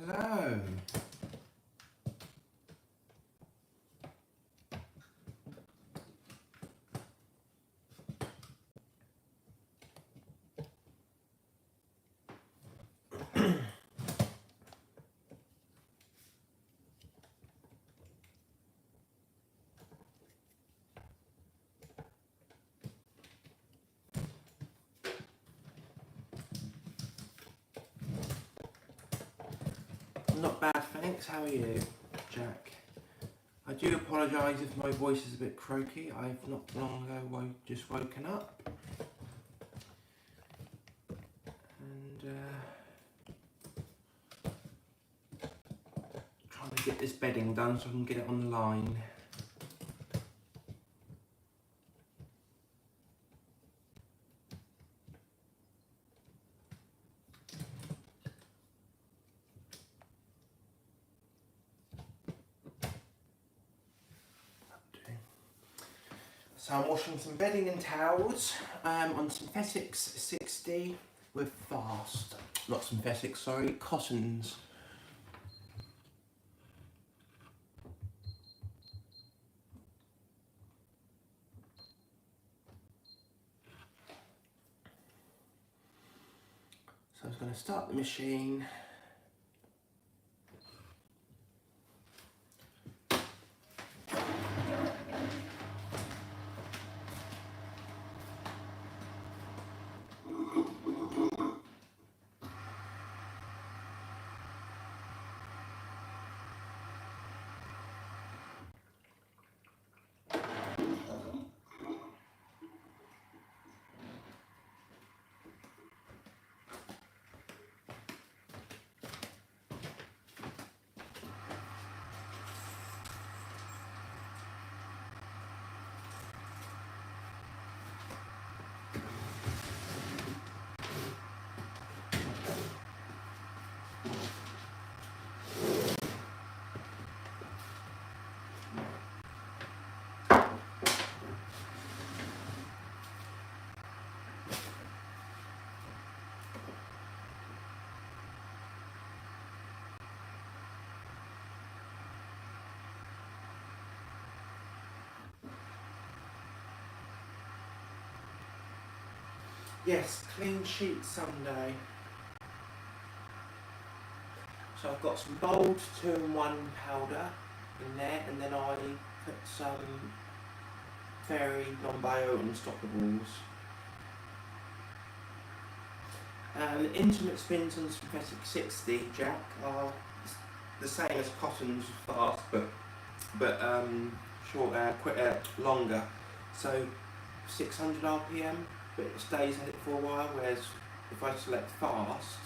Hello. Not bad, thanks. How are you, Jack? I do apologise if my voice is a bit croaky. I've not long ago just woken up. And trying to get this bedding done so I can get it online. So I'm washing some bedding and towels on synthetics 60 with fast, not synthetics, sorry, cottons. So I was going to start the machine. Yes, clean sheet Sunday. So I've got some bold 2-in-1 powder in there, and then I put some fairy non-bio unstoppables. The intimate spins on synthetic 60, Jack, are the same as cottons fast, but shorter, quicker, longer. So 600 RPM, but it stays at it for a while. Whereas if I select fast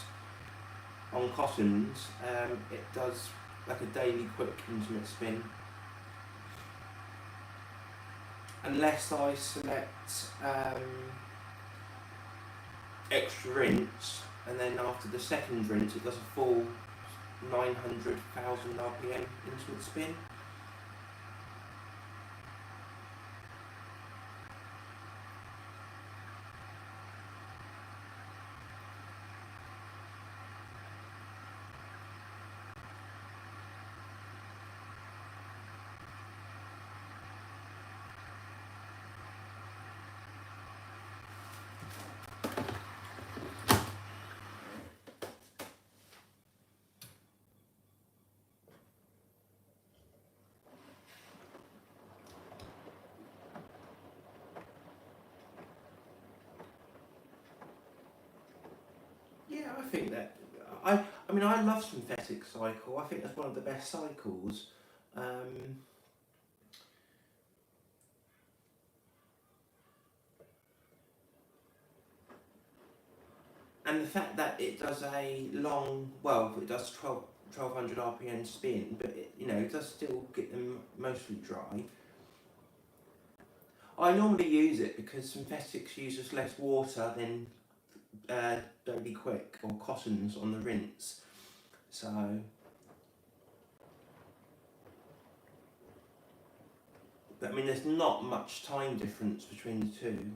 on cottons, it does like a daily quick intimate spin. Unless I select extra rinse, and then after the second rinse it does a full 900,000 RPM intimate spin. Yeah, I think that I mean I love synthetic cycle. I think that's one of the best cycles. And the fact that it does a long, well, it does 1200 RPM spin, but it does still get them mostly dry. I normally use it because synthetics uses less water than Daily Quick or cottons on the rinse. So, but I mean, there's not much time difference between the two.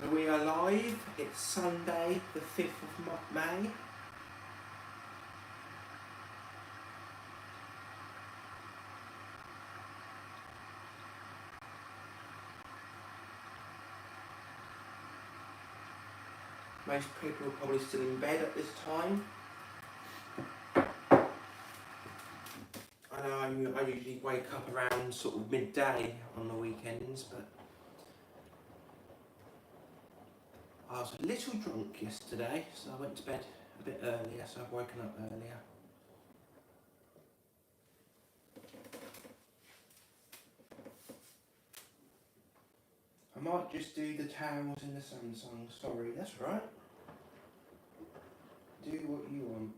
So we are live, it's Sunday the 5th of May. Most people are probably still in bed at this time. I know I usually wake up around sort of midday on the weekends, but I was a little drunk yesterday, so I went to bed a bit earlier, so I've woken up earlier. I might just do the towels in the sun song, sorry, that's right. Do what you want.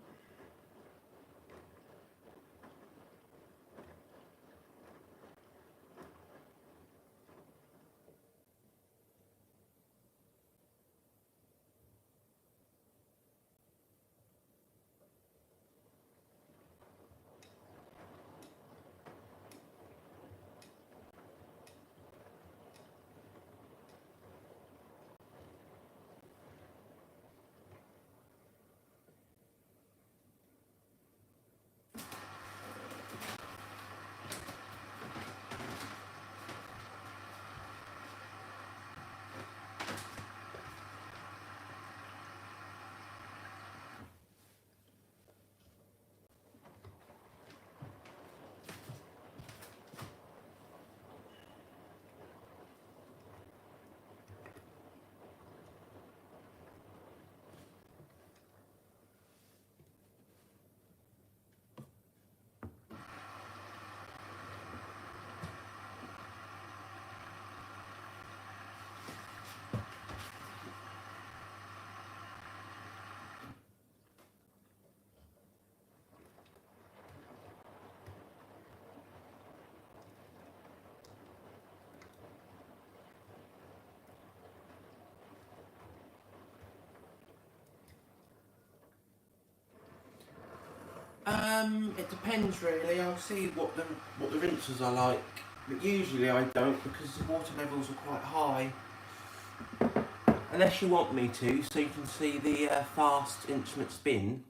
It depends really. I'll see what the rinses are like, but usually I don't because the water levels are quite high. Unless you want me to, so you can see the fast instrument spin.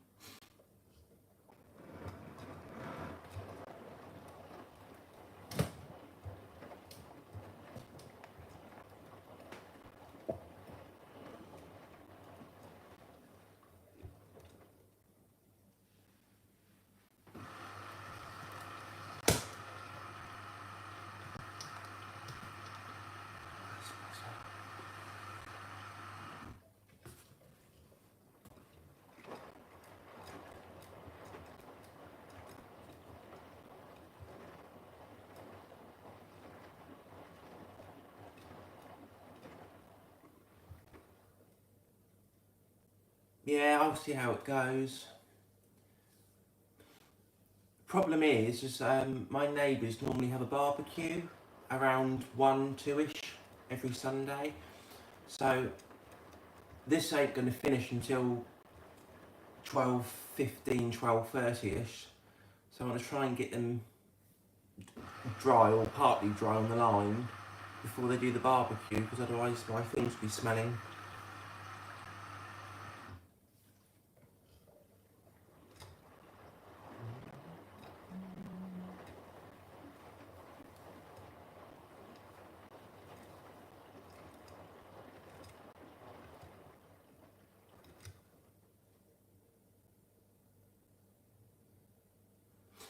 Yeah, I'll see how it goes. Problem is my neighbours normally have a barbecue around 1, 2ish every Sunday. So this ain't going to finish until 12:15, 12:30ish. So I want to try and get them dry or partly dry on the line before they do the barbecue, because otherwise my things will be smelling.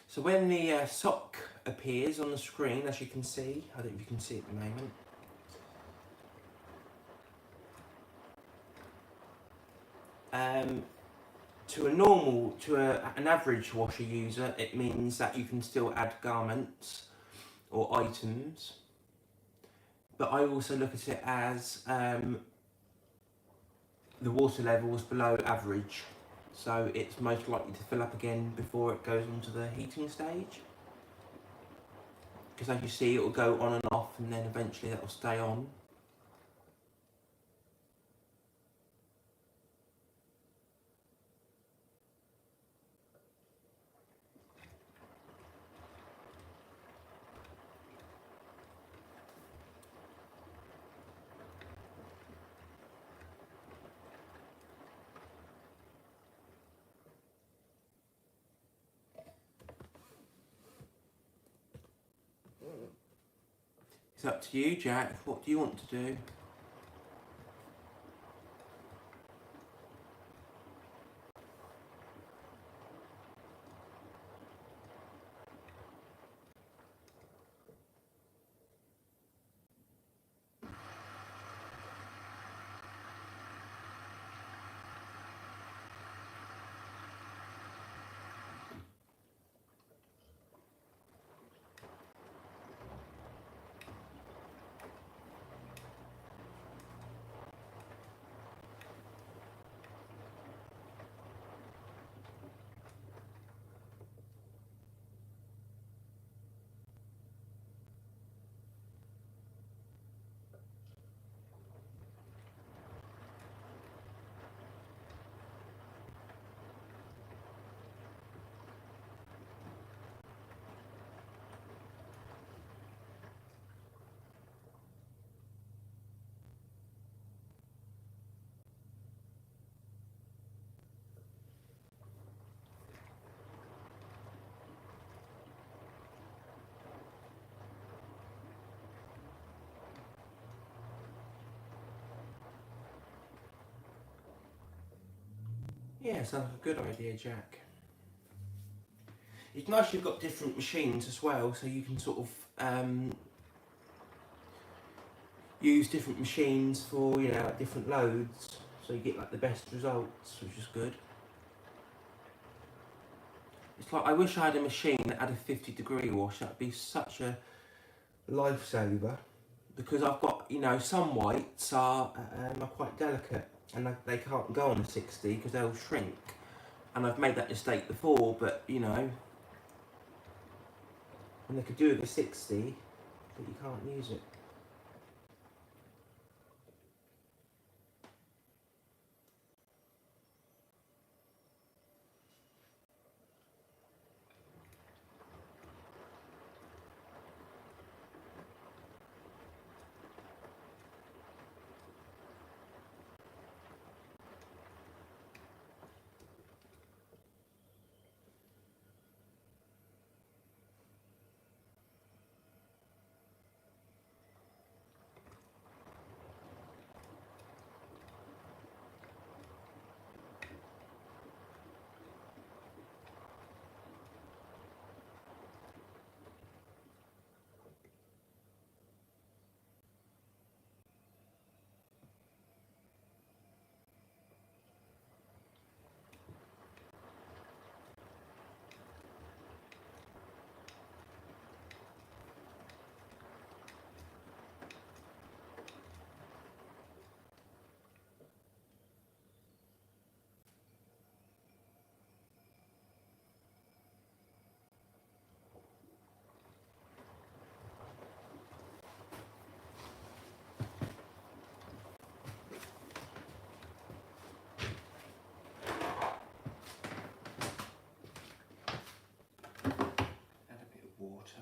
So when the sock appears on the screen, as you can see, I don't know if you can see it at the moment, to an average washer user, it means that you can still add garments or items. But I also look at it as the water level is below average, so it's most likely to fill up again before it goes onto the heating stage. Because as you see, it will go on and off, and then eventually that will stay on. It's up to you, Jack. What do you want to do? Yeah, sounds like a good idea, Jack. It's nice you've got different machines as well, so you can sort of use different machines for, you know, different loads, so you get like the best results, which is good. It's like, I wish I had a machine that had a 50-degree wash. That'd be such a lifesaver, because I've got, you know, some whites are quite delicate and they can't go on a 60 because they'll shrink. And I've made that mistake before, but you know, and they could do it with a 60, but you can't use it. Add a bit of water.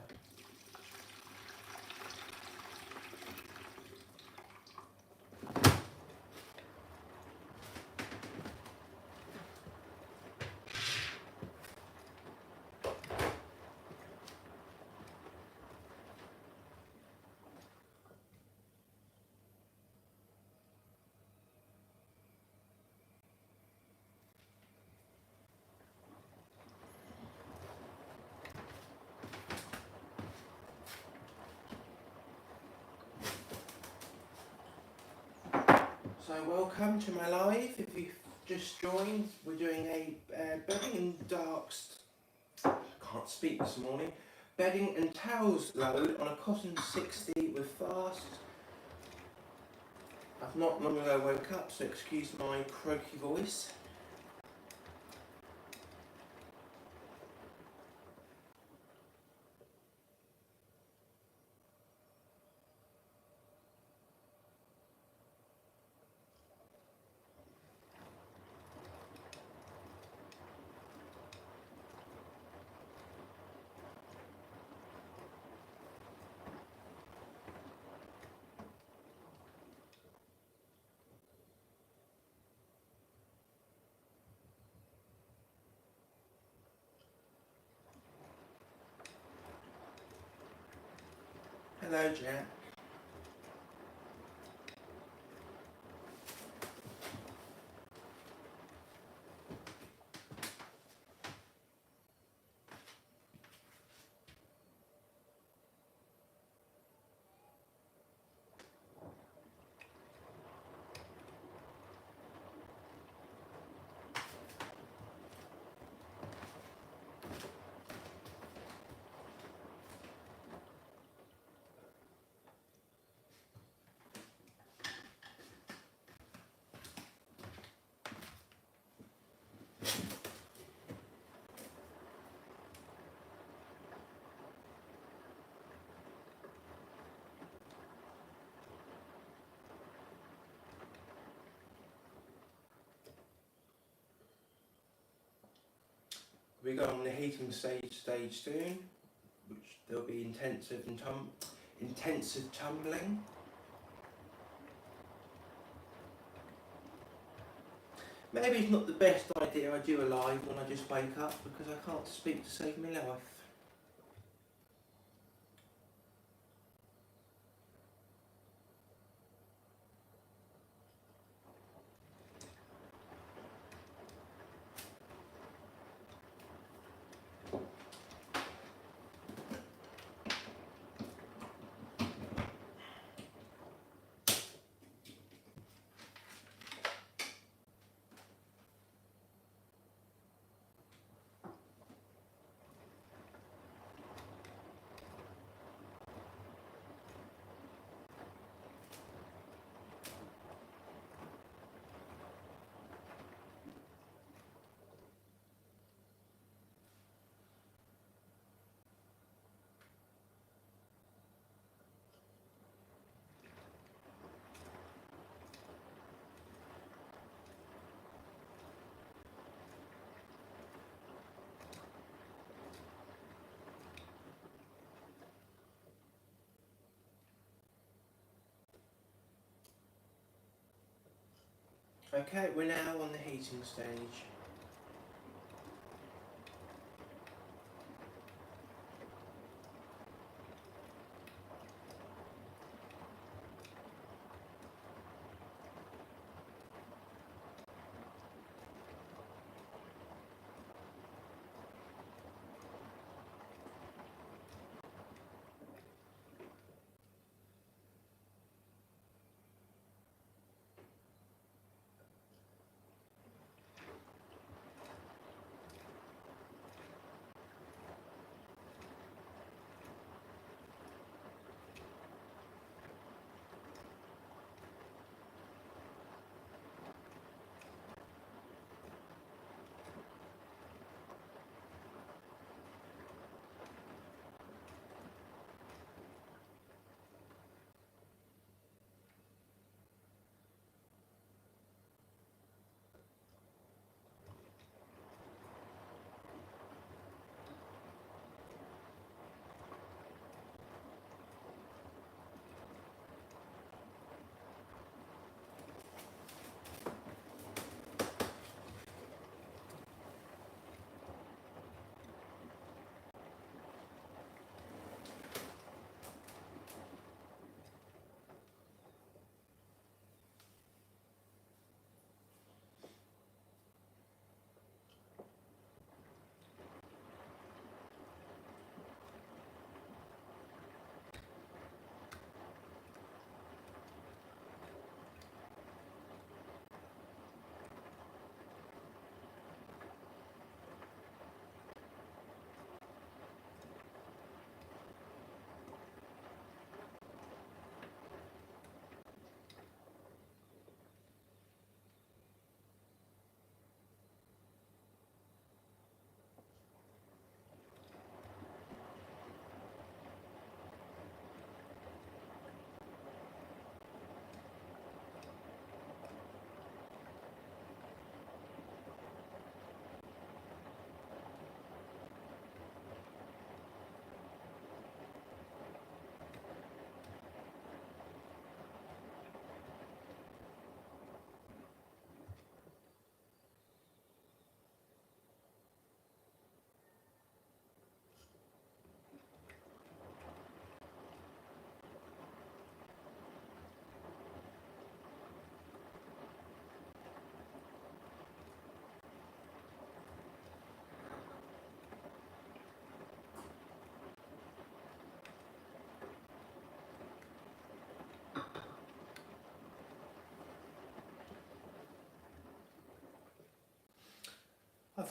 So welcome to my live. If you've just joined, we're doing a bedding and darks. Can't speak this morning. Bedding and towels load on a cotton 60 with fast. I've not long ago woke up, so excuse my croaky voice. Hello, Jack. We go on the heating stage soon, which there'll be intensive tumbling. Maybe it's not the best idea I do a live when I just wake up because I can't speak to save my life. Okay, we're now on the heating stage.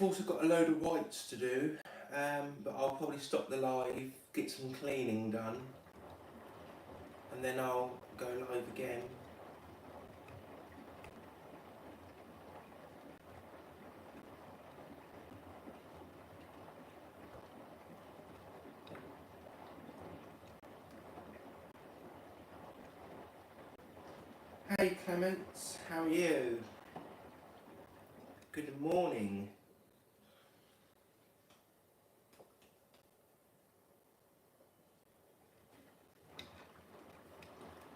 I've also got a load of whites to do, but I'll probably stop the live, get some cleaning done, and then I'll go live again. Hey Clements, how are you? Good morning.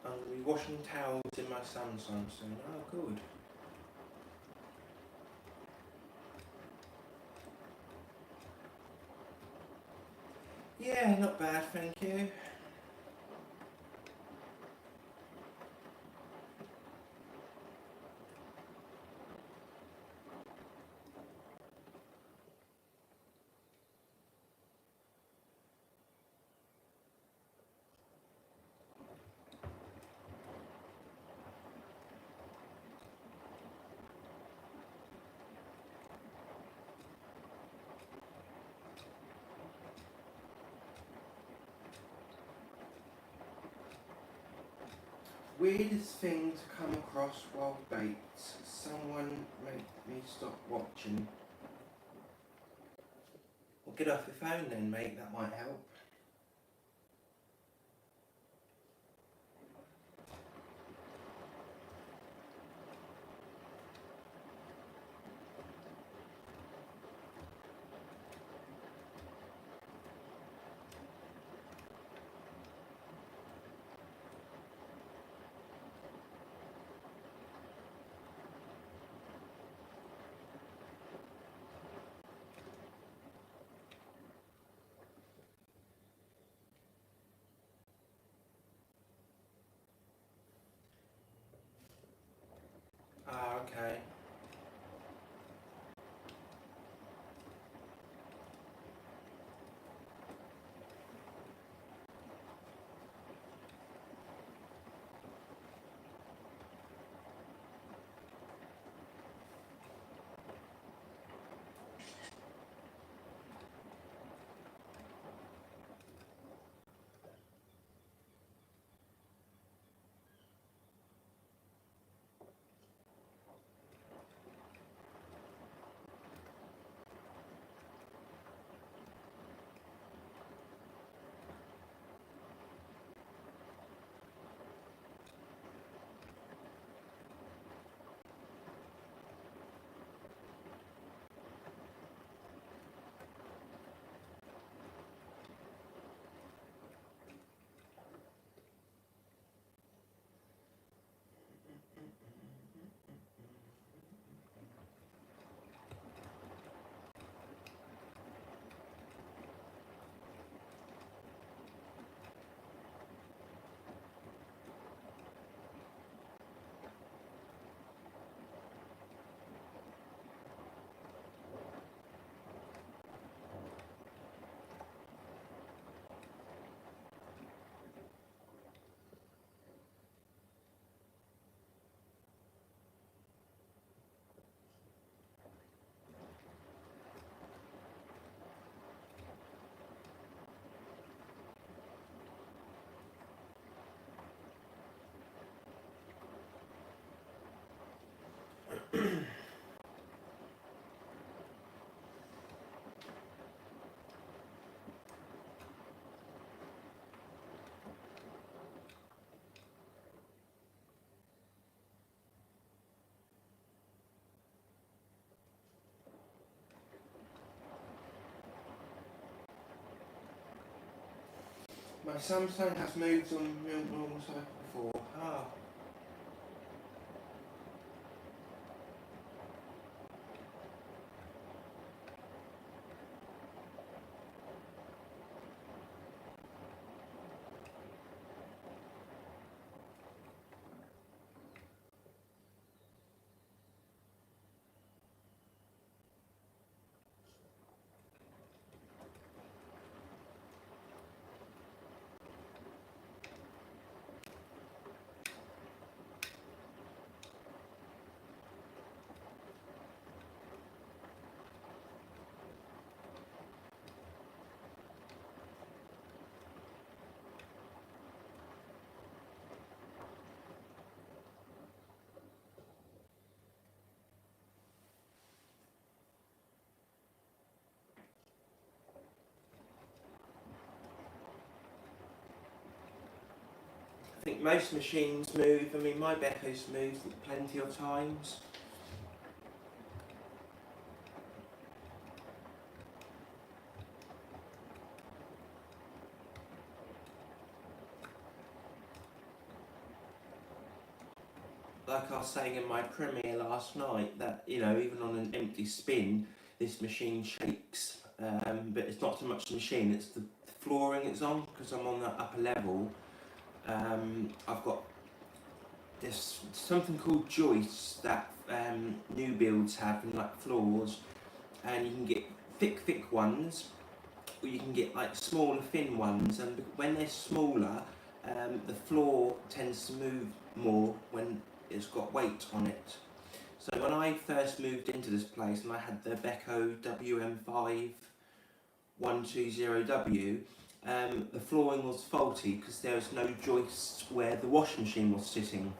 I'm going to be washing towels in my Samsung soon. Oh, good. Yeah, not bad, thank you. Weirdest thing to come across while baked. Someone make me stop watching. Well, get off your phone then, mate, that might help. Ah, okay. My Samsung has moved on normal cycle before. Ah. think most machines move. I mean, my Beko's moved plenty of times. Like I was saying in my premiere last night, that, you know, even on an empty spin, this machine shakes. But it's not so much the machine, it's the flooring it's on, because I'm on that upper level. I've got this something called joists that new builds have in like floors, and you can get thick ones, or you can get like smaller thin ones, and when they're smaller, the floor tends to move more when it's got weight on it. So when I first moved into this place and I had the Beko WM5 120W, the flooring was faulty because there was no joists where the washing machine was sitting.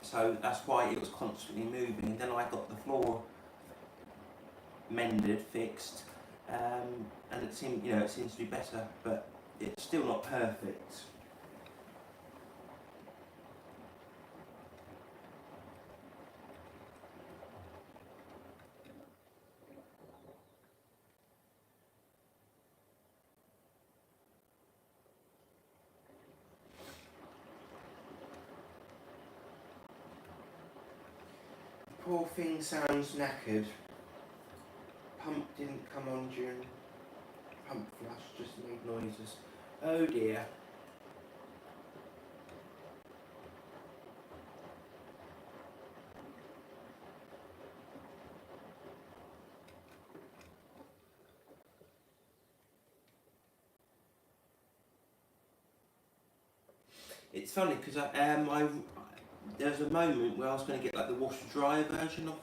So that's why it was constantly moving. Then I got the floor mended, fixed, and it seemed, you know, it seems to be better, but it's still not perfect. Poor thing sounds knackered. Pump didn't come on during pump flush, just made noises. Oh dear. It's funny because there was a moment where I was going to get like the washer dryer version of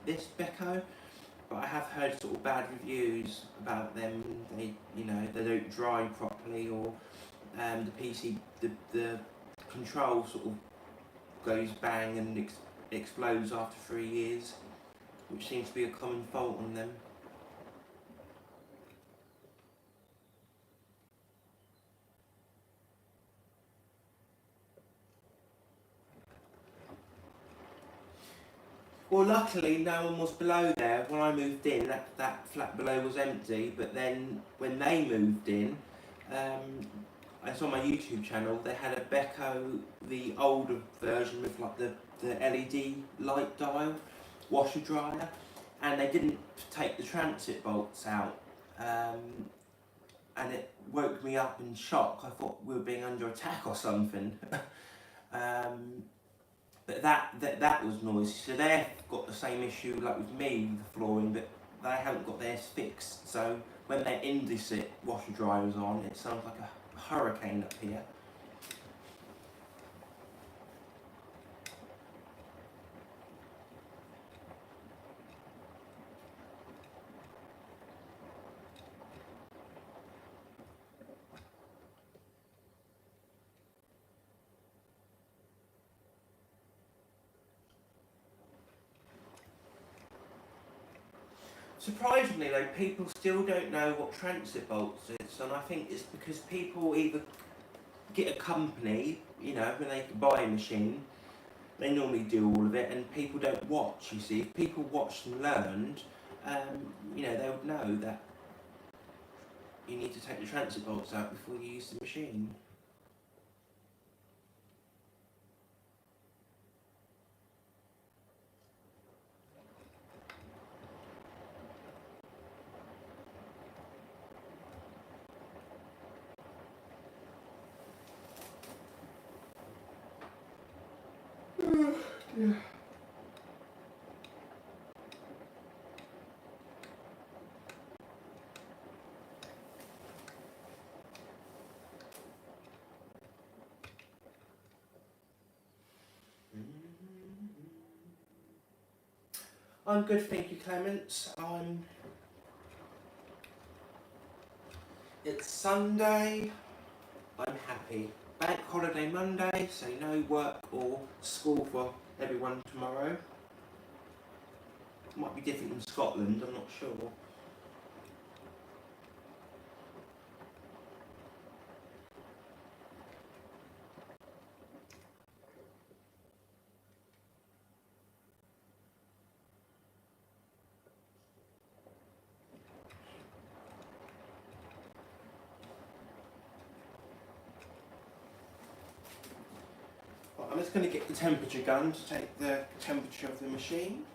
this Beko, but I have heard sort of bad reviews about them. They, you know, they don't dry properly, or the control sort of goes bang and explodes after 3 years, which seems to be a common fault on them. Well, luckily no one was below there when I moved in. That flat below was empty, but then when they moved in, I saw my YouTube channel, they had a Beko, the older version with like the LED light dial washer dryer, and they didn't take the transit bolts out, and it woke me up in shock. I thought we were being under attack or something. But that was noisy. So they've got the same issue like with me with the flooring, but they haven't got theirs fixed. So when their Indesit washer dryer is on, it sounds like a hurricane up here. Surprisingly though, people still don't know what transit bolts is, and I think it's because people either get a company, you know, when they buy a machine, they normally do all of it, and people don't watch, you see. If people watched and learned, you know, they would know that you need to take the transit bolts out before you use the machine. Yeah. I'm good, thank you, Clements. It's Sunday. I'm happy. Bank holiday Monday, so no work or school for everyone tomorrow. Might be different in Scotland, I'm not sure. just going to get the temperature gun to take the temperature of the machine.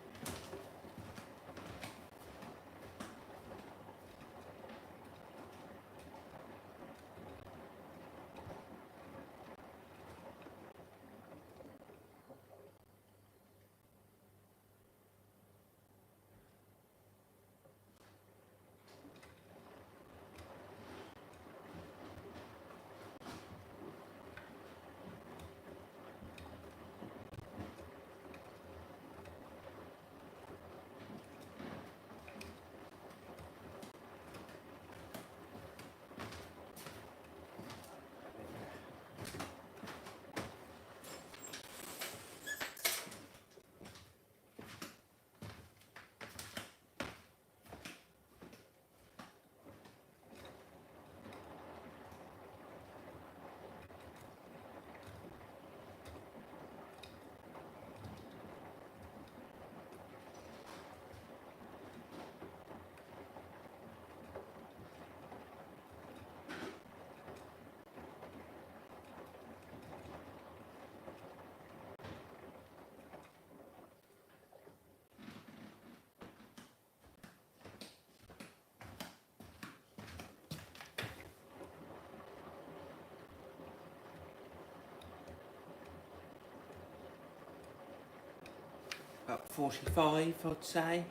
About 45, I'd say,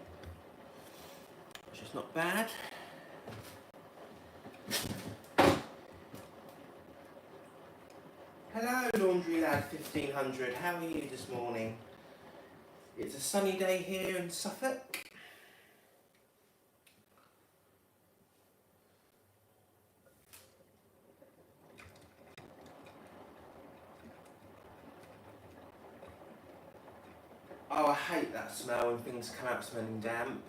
which is not bad. Hello Laundry Lad 1500, how are you this morning? It's a sunny day here in Suffolk. Oh, I hate that smell when things come out smelling damp.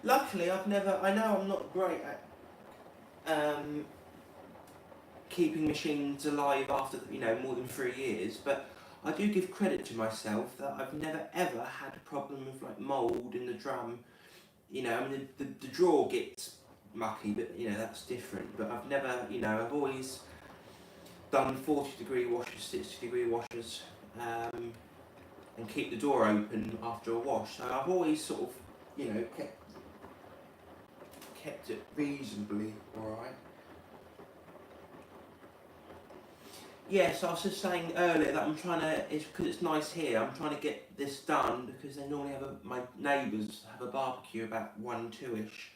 Luckily, I know I'm not great at keeping machines alive after, more than 3 years, but I do give credit to myself that I've never ever had a problem with like mould in the drum. The drawer gets mucky, but that's different. But I've never, I've always done 40-degree washers, 60-degree washers, and keep the door open after a wash. So I've always sort of, kept it reasonably alright. Yes, I was just saying earlier that I'm trying to, because it's nice here, I'm trying to get this done because they normally my neighbours have a barbecue about 1-2ish.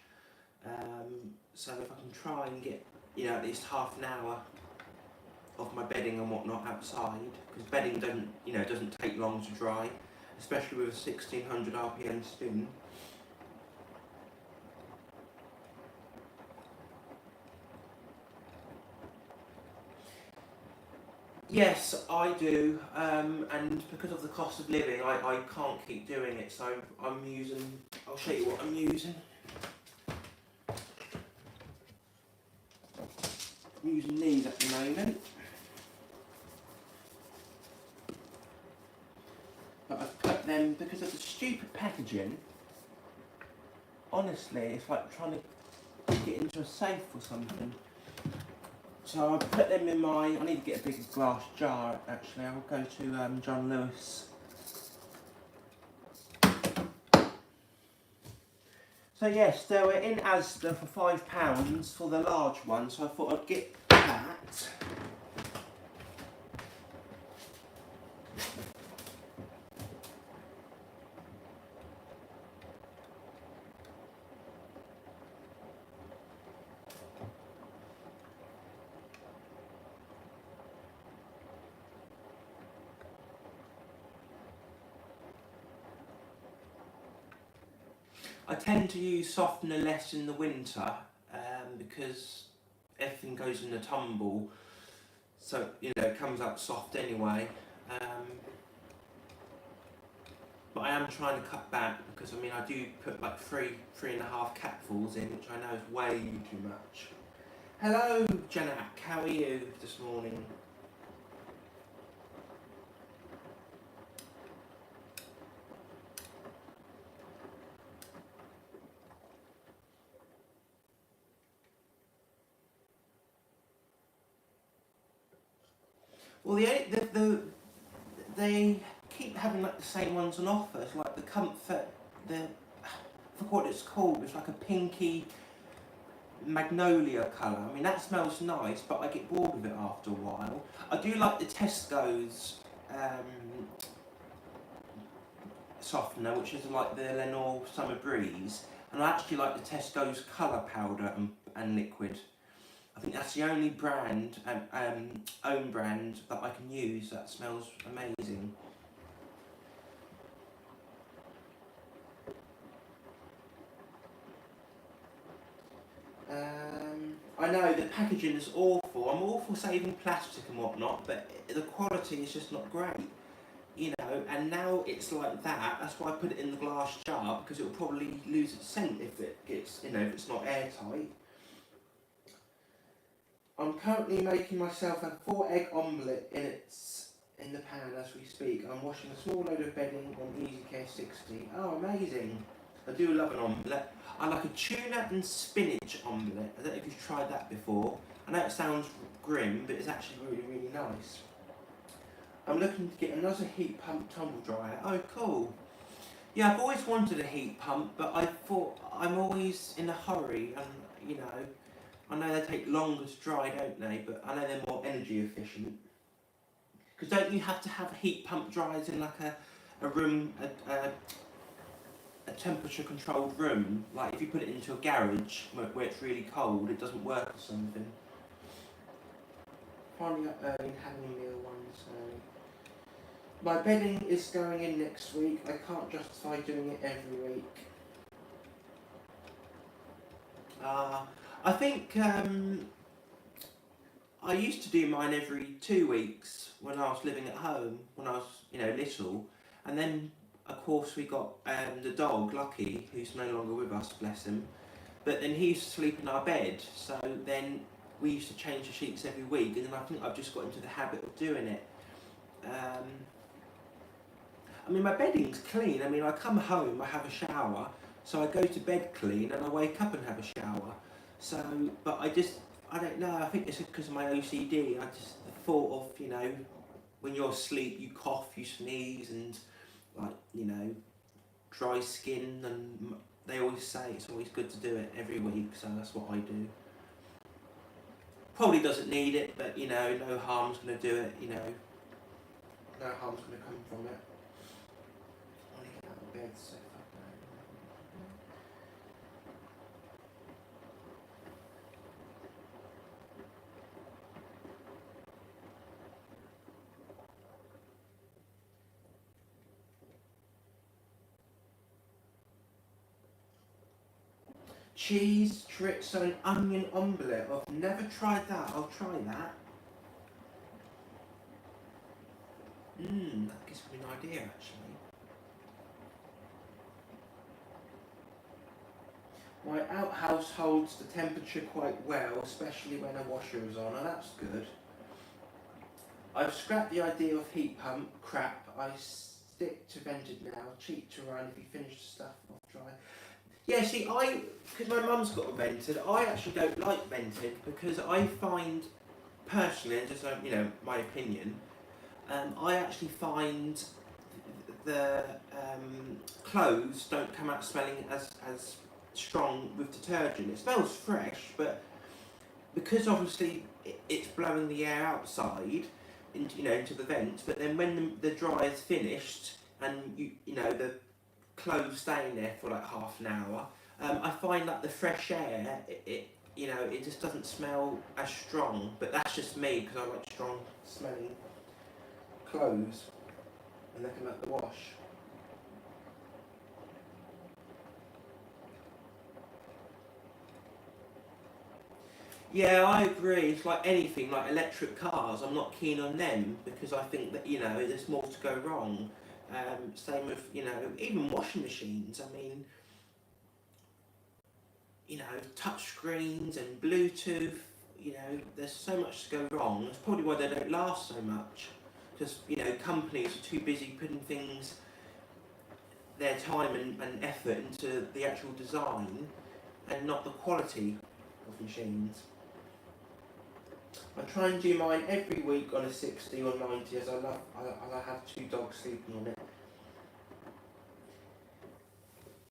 So if I can try and get, at least half an hour of my bedding and whatnot outside, because bedding doesn't take long to dry, especially with a 1600 RPM spin. Yes, I do, and because of the cost of living, I can't keep doing it, so I'll show you what I'm using. I'm using these at the moment. But I've put them, because of the stupid packaging, honestly, it's like trying to get into a safe or something. So I put them in I need to get a bigger glass jar actually, I'll go to John Lewis. So yes, they were in Asda for £5 for the large one, so I thought I'd get that. I tend to use softener less in the winter because everything goes in a tumble, so it comes out soft anyway. But I am trying to cut back because I do put like 3.5 capfuls in, which I know is way too much. Hello Janak, how are you this morning? Well, they keep having like the same ones on offer. It's like the Comfort, I forgot what it's called. It's like a pinky magnolia colour. I mean, that smells nice, but I get bored of it after a while. I do like the Tesco's softener, which is like the Lenore Summer Breeze, and I actually like the Tesco's colour powder and liquid. I think that's the only brand, own brand, that I can use that smells amazing. I know the packaging is awful. I'm all for saving plastic and whatnot, but the quality is just not great. You know, and now it's like that. That's why I put it in the glass jar, because it will probably lose its scent if it gets, if it's not airtight. I'm currently making myself a 4-egg omelette in the pan as we speak. I'm washing a small load of bedding on Easy Care 60. Oh, amazing! I do love an omelette. I like a tuna and spinach omelette. I don't know if you've tried that before. I know it sounds grim, but it's actually really, really nice. I'm looking to get another heat pump tumble dryer. Oh, cool. Yeah, I've always wanted a heat pump, but I thought I'm always in a hurry, and I know they take longer to dry, don't they? But I know they're more energy efficient. Because don't you have to have heat pump dryers in like a room, a temperature controlled room? Like if you put it into a garage where it's really cold, it doesn't work or something. Finally up early and having a meal one day. My bedding is going in next week. I can't justify doing it every week. I think I used to do mine every 2 weeks when I was living at home, when I was, little. And then, of course, we got the dog, Lucky, who's no longer with us, bless him. But then he used to sleep in our bed, so then we used to change the sheets every week, and then I think I've just got into the habit of doing it. I mean, my bedding's clean. I mean, I come home, I have a shower, so I go to bed clean, and I wake up and have a shower. So, but I don't know, I think it's because of my OCD. I just, the thought of, when you're asleep, you cough, you sneeze, and, dry skin, and they always say it's always good to do it every week, so that's what I do. Probably doesn't need it, but, no harm's going to do it, no harm's going to come from it. I want to get out of bed so fucking early. Cheese, chorizo and onion omelette. I've never tried that. I'll try that. That gives me an idea actually. My outhouse holds the temperature quite well, especially when a washer is on, and that's good. I've scrapped the idea of heat pump crap. I stick to vented now. Cheap to run if you finish the stuff off dry. Yeah, see, because my mum's got a vented, I actually don't like vented because I find, personally, and just my opinion, I actually find the clothes don't come out smelling as strong with detergent. It smells fresh, but because obviously it's blowing the air outside into the vents, but then when the dryer's finished and the clothes staying there for like half an hour, I find that the fresh air, it just doesn't smell as strong. But that's just me because I like strong smelling clothes and they come out the wash. Yeah, I agree. It's like anything, like electric cars. I'm not keen on them because I think that there's more to go wrong. Same with even washing machines. I mean, touch screens and Bluetooth. There's so much to go wrong. That's probably why they don't last so much. Because companies are too busy putting their time and effort into the actual design and not the quality of machines. I try and do mine every week on a 60 or 90, as I have 2 dogs sleeping on it.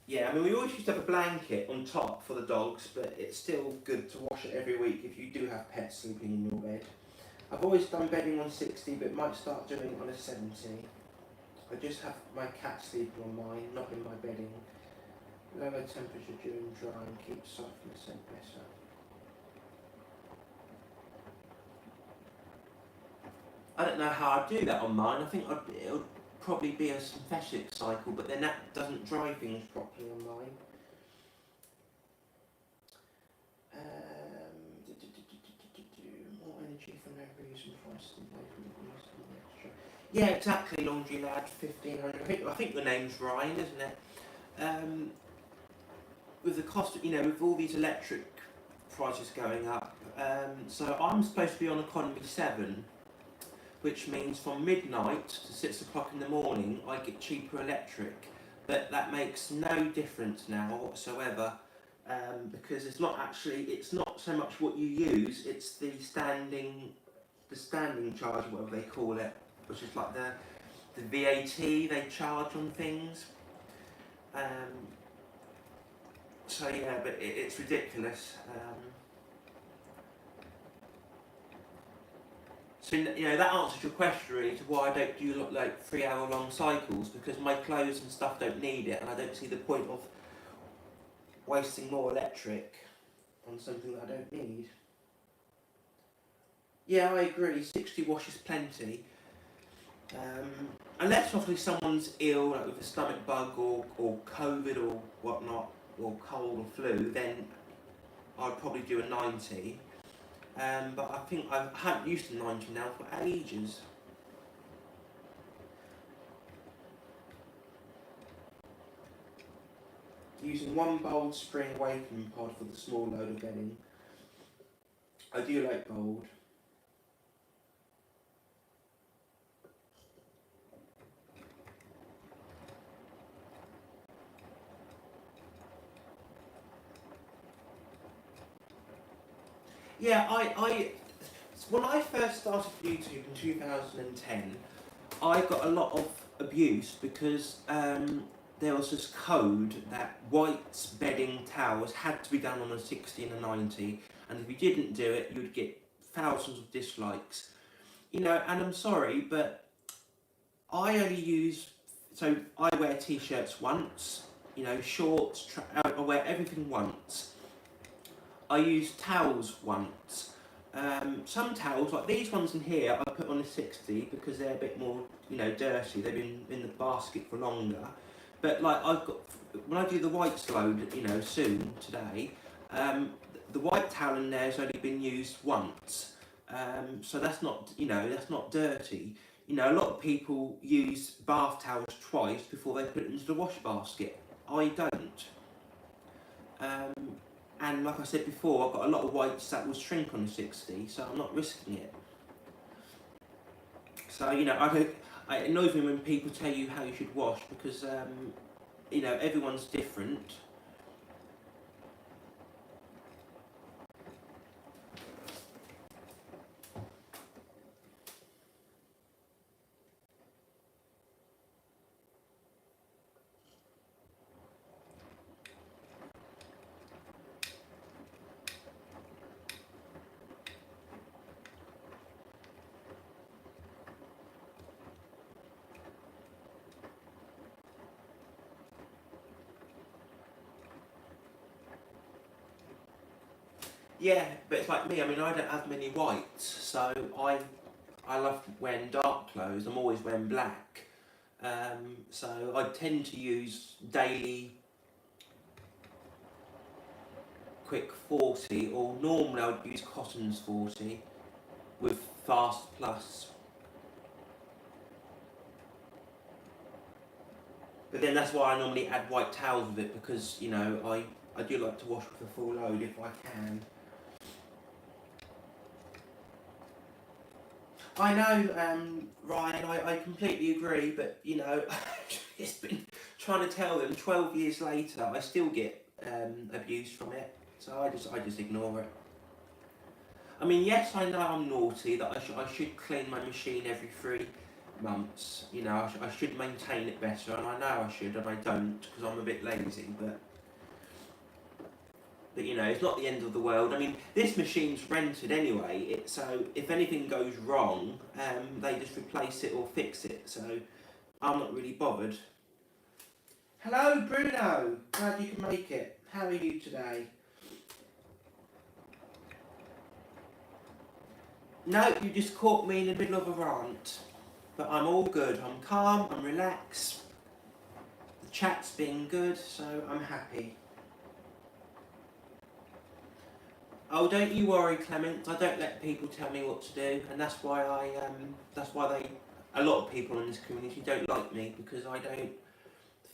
Yeah, I mean, we always used to have a blanket on top for the dogs, but it's still good to wash it every week if you do have pets sleeping in your bed. I've always done bedding on 60, but might start doing it on a 70. I just have my cat sleeping on mine, not in my bedding. Lower temperature during drying keeps softness and better. I don't know how I'd do that on mine. I think it would probably be a synthetic cycle, but then that doesn't dry things properly on mine. More energy for no reason, price and extra. Yeah, exactly, Laundry Lad, 1500. I think the name's Ryan, isn't it? With the cost, with all these electric prices going up, so I'm supposed to be on economy 7, which means from midnight to 6 o'clock in the morning I get cheaper electric, but that makes no difference now whatsoever, because it's not so much what you use, it's the standing charge, whatever they call it, which is like the VAT they charge on things. So yeah, but it's ridiculous. So that answers your question really to why I don't do like 3-hour-long cycles, because my clothes and stuff don't need it, and I don't see the point of wasting more electric on something that I don't need. Yeah, I agree. 60 wash is plenty. Unless obviously someone's ill, like with a stomach bug or COVID or whatnot, or cold or flu, then I'd probably do a 90. But I think I haven't used a 90 now for ages. Using 1 bold spring awakening pod for the small load of bedding. I do like bold. Yeah, when I first started YouTube in 2010, I got a lot of abuse because there was this code that white bedding towels had to be done on a 60 and a 90, and if you didn't do it, you'd get thousands of dislikes. And I'm sorry, but I wear t-shirts once, shorts, I wear everything once. I use towels once. Some towels, like these ones in here, I put on a 60 because they're a bit more, dirty. They've been in the basket for longer. But like when I do the whites load, soon today, the white towel in there has only been used once. So that's not, that's not dirty. A lot of people use bath towels twice before they put it into the wash basket. I don't. And like I said before, I've got a lot of whites that will shrink on the 60, so I'm not risking it. So, it annoys me when people tell you how you should wash, because, everyone's different. Yeah, but it's like me, I don't have many whites, so I love wearing dark clothes. I'm always wearing black. So I tend to use daily quick 40, or normally I would use Cotton's 40 with Fast Plus. But then that's why I normally add white towels with it, because, I do like to wash with a full load if I can. I know, Ryan, I completely agree, but, it's been trying to tell them 12 years later, I still get abuse from it, so I just ignore it. I mean, yes, I know I'm naughty, that I should clean my machine every 3 months. You know, I should maintain it better, and I know I should, and I don't because I'm a bit lazy. But you know, it's not the end of the world. I mean, this machine's rented anyway, so if anything goes wrong, they just replace it or fix it. So I'm not really bothered. Hello, Bruno. Glad you can make it. How are you today? No, you just caught me in the middle of a rant. But I'm all good. I'm calm, I'm relaxed. The chat's been good, so I'm happy. Oh, don't you worry, Clement. I don't let people tell me what to do, and that's why a lot of people in this community don't like me, because I don't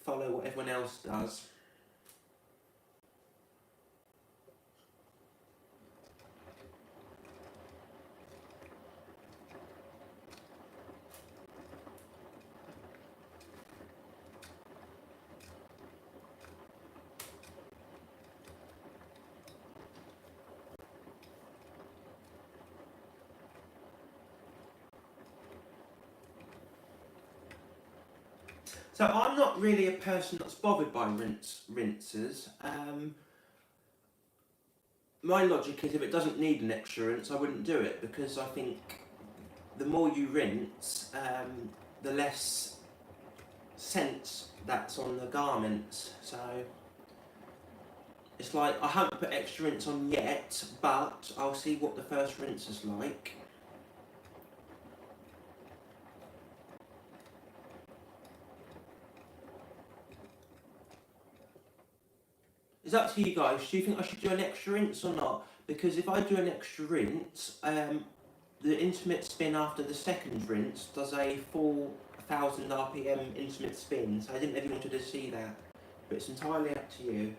follow what everyone else does. So I'm not really a person that's bothered by rinsers. My logic is if it doesn't need an extra rinse, I wouldn't do it, because I think the more you rinse, the less scent that's on the garments. So it's like, I haven't put extra rinse on yet, but I'll see what the first rinse is like. It's up to you guys. Do you think I should do an extra rinse or not? Because if I do an extra rinse, the intimate spin after the second rinse does a full 1000 RPM intimate spin. So I didn't really wanted to see that, but it's entirely up to you.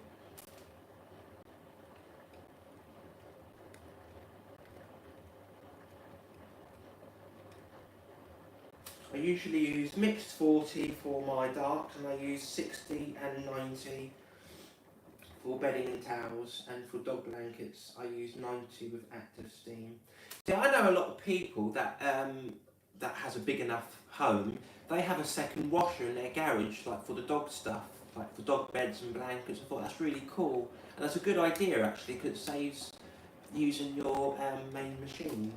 I usually use mixed 40 for my darks, and I use 60 and 90 for bedding and towels, and for dog blankets I use 90 with active steam. See, I know a lot of people that that has a big enough home, they have a second washer in their garage, like for the dog stuff, like for dog beds and blankets. I thought that's really cool, and that's a good idea actually, because it saves using your main machine.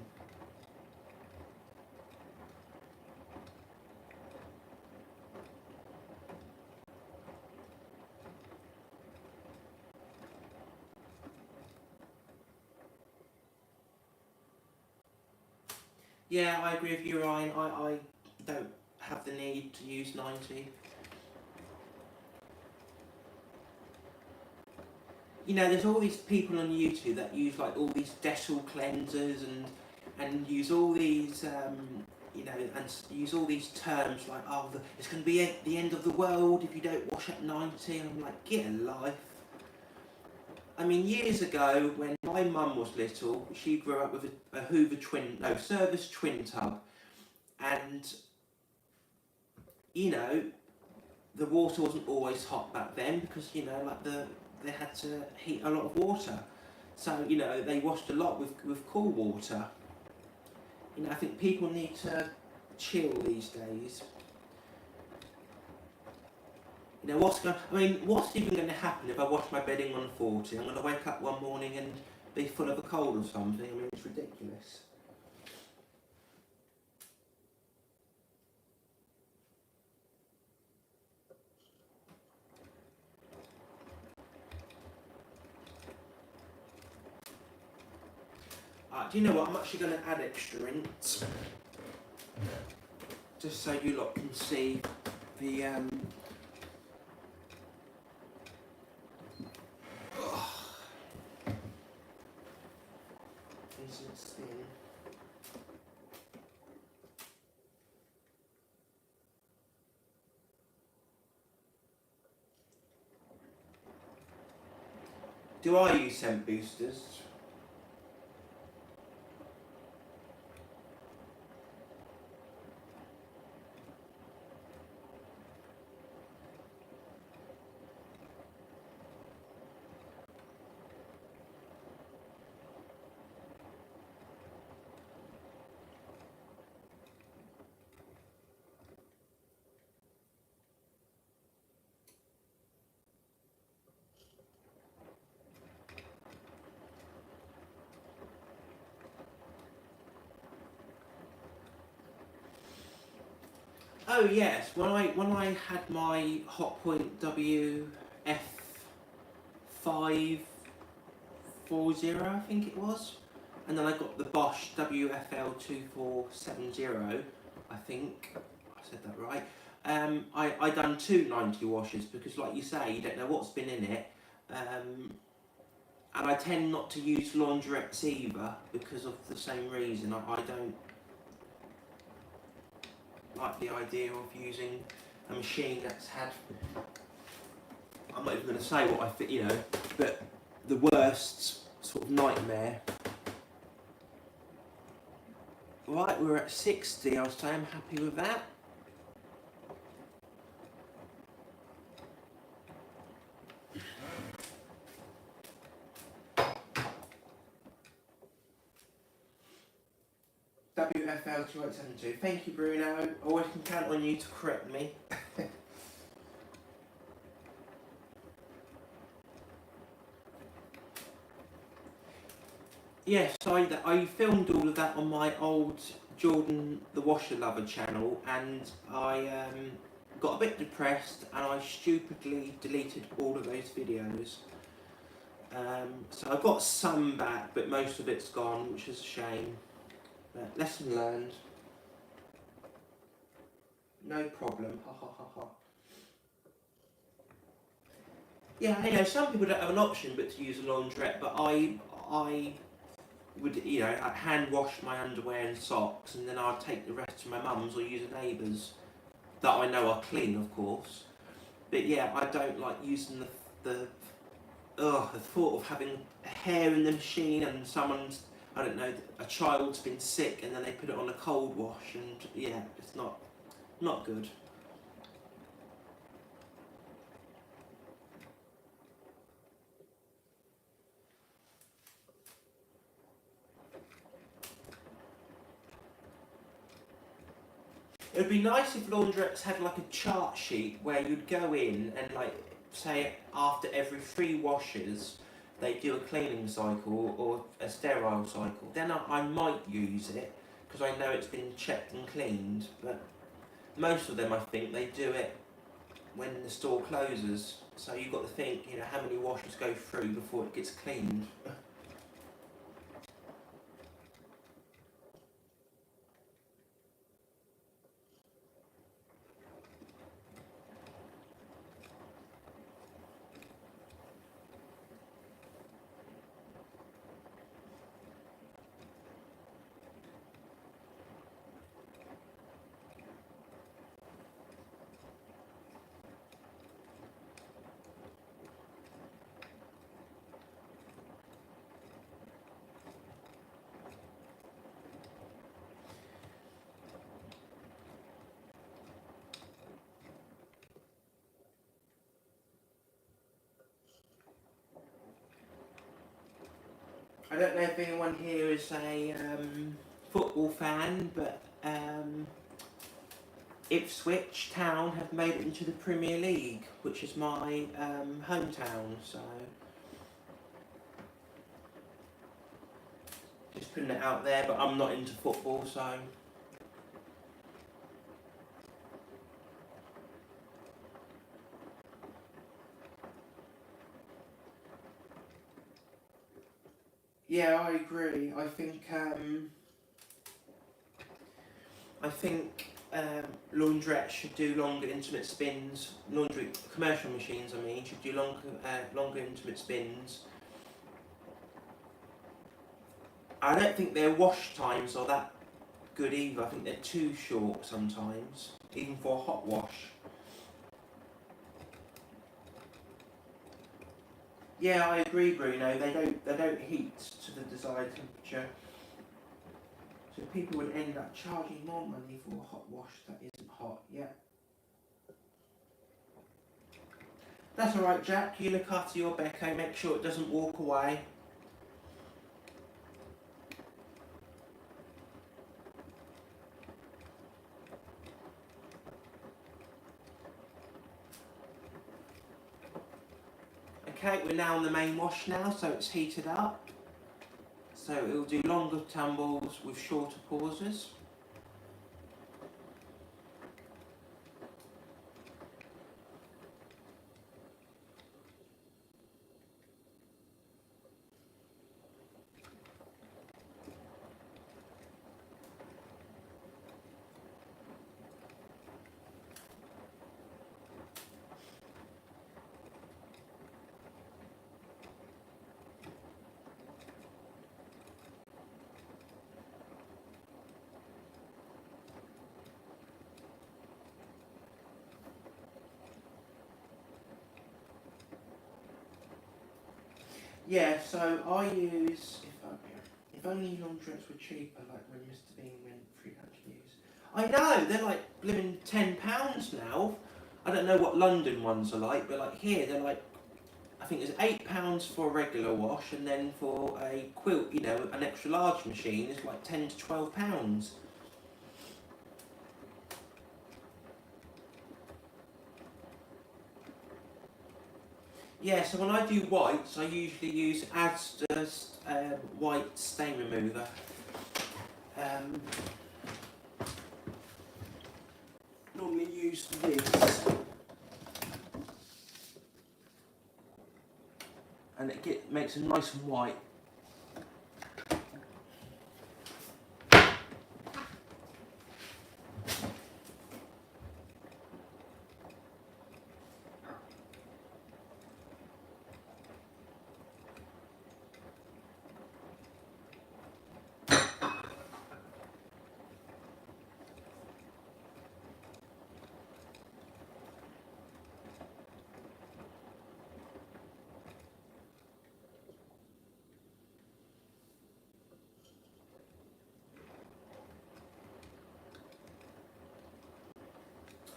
Yeah, I agree with you, Ryan. I don't have the need to use 90. You know, there's all these people on YouTube that use like all these Dettol cleansers and use all these you know, and use all these terms like, oh, it's going to be the end of the world if you don't wash at 90. And I'm like, get a life. I mean, years ago when my mum was little, she grew up with a Hoover Service twin tub, and you know, the water wasn't always hot back then, because you know, like they had to heat a lot of water, so you know, they washed a lot with cool water. You know, I think people need to chill these days. You know, what's even going to happen if I wash my bedding on 40? I'm going to wake up one morning and be full of a cold or something. I mean, it's ridiculous. Do you know what? I'm actually going to add extra rinse, just so you lot can see the instant spin. Do I use scent boosters? Oh yes, when I had my Hotpoint WF540, I think it was, and then I got the Bosch WFL2470. I think I said that right. I done two 90 washes because, like you say, you don't know what's been in it. And I tend not to use laundrettes either because of the same reason. I don't like the idea of using a machine that's had, I'm not even going to say what I think, but the worst sort of nightmare. Right, we're at 60, I'll say I'm happy with that. WFL2872. Thank you, Bruno. Always can count on you to correct me. Yes, I filmed all of that on my old Jordan the Washer Lover channel, and I got a bit depressed and I stupidly deleted all of those videos. So I got some back, but most of it's gone, which is a shame. But lesson learned. No problem. Ha ha ha ha. Yeah, some people don't have an option but to use a laundrette, but I would, I'd hand wash my underwear and socks, and then I'd take the rest to my mum's or use a neighbour's that I know are clean, of course. But yeah, I don't like using the thought of having hair in the machine and someone's, I don't know, a child's been sick and then they put it on a cold wash, and yeah, it's not good. It would be nice if laundrettes had like a chart sheet where you'd go in and, like, say after every 3 washes they do a cleaning cycle or a sterile cycle. Then I might use it because I know it's been checked and cleaned, but most of them, I think, they do it when the store closes. So you've got to think, how many washes go through before it gets cleaned. I don't know if anyone here is a football fan, but Ipswich Town have made it into the Premier League, which is my hometown, so just putting it out there, but I'm not into football, so... Yeah, I agree. I think laundrettes should do longer intimate spins. Commercial machines, I mean, should do longer intimate spins. I don't think their wash times are that good either. I think they're too short sometimes, even for a hot wash. Yeah, I agree, Bruno. They don't heat to the desired temperature. So people would end up charging more money for a hot wash that isn't hot. Yeah. That's alright, Jack. You look after your Beko, make sure it doesn't walk away. Okay, we're now on the main wash now, so it's heated up. So it'll do longer tumbles with shorter pauses. Yeah, so I use, if only laundrettes were cheaper, like when Mr. Bean went free had to use. I know, they're like blimmin' £10 now. I don't know what London ones are like, but like here they're like, I think there's £8 for a regular wash, and then for a quilt, you know, an extra large machine is like £10 to £12. Yeah, so when I do whites, I usually use Asda's white stain remover. Normally use this, and it makes it nice and white.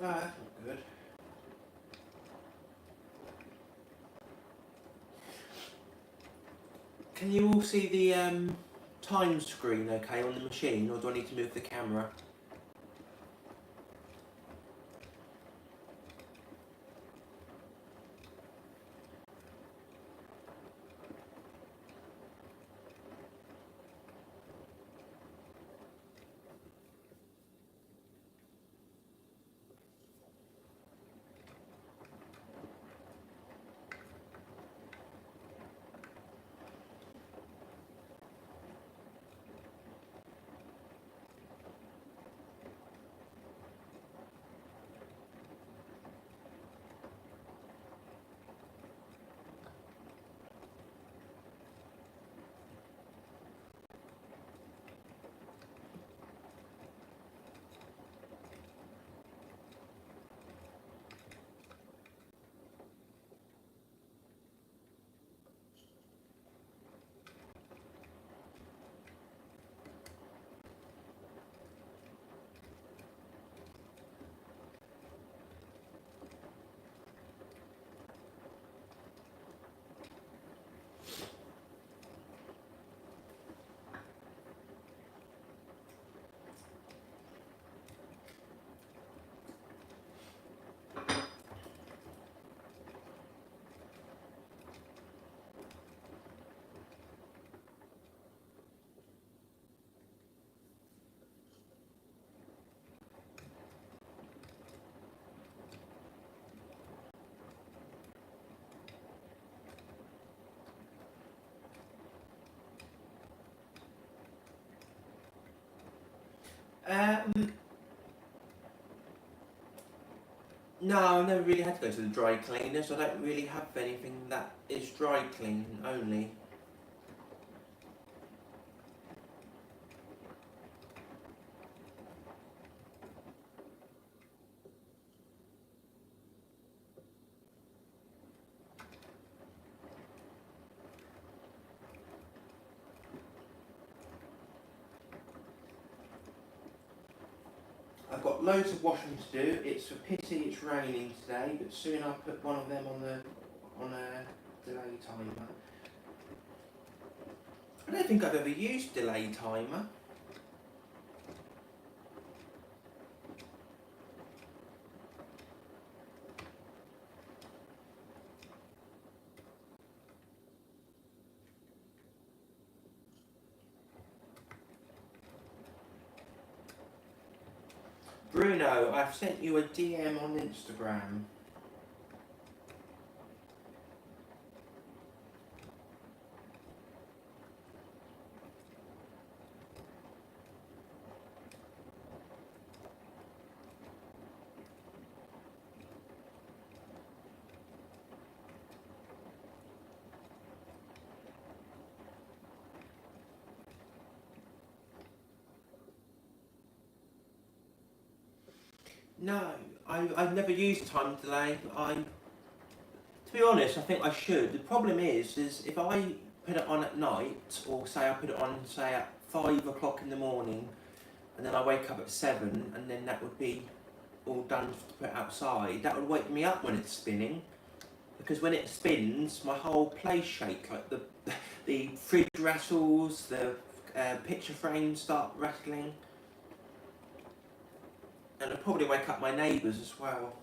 Ah, that's not good. Can you all see the time screen okay on the machine, or do I need to move the camera? Um, no, I've never really had to go to the dry cleaners. I don't really have anything that is dry clean only. I've got loads of washing to do. It's a pity it's raining today, but soon I'll put one of them on a delay timer. I don't think I've ever used delay timer. Bruno, I've sent you a DM on Instagram. I've never used time delay. To be honest, I think I should. The problem is if I put it on at night, or say I put it on, say at 5 o'clock in the morning, and then I wake up at 7, and then that would be all done to put outside, that would wake me up when it's spinning. Because when it spins, my whole place shakes, like the fridge rattles, the picture frames start rattling, and it'll probably wake up my neighbours as well.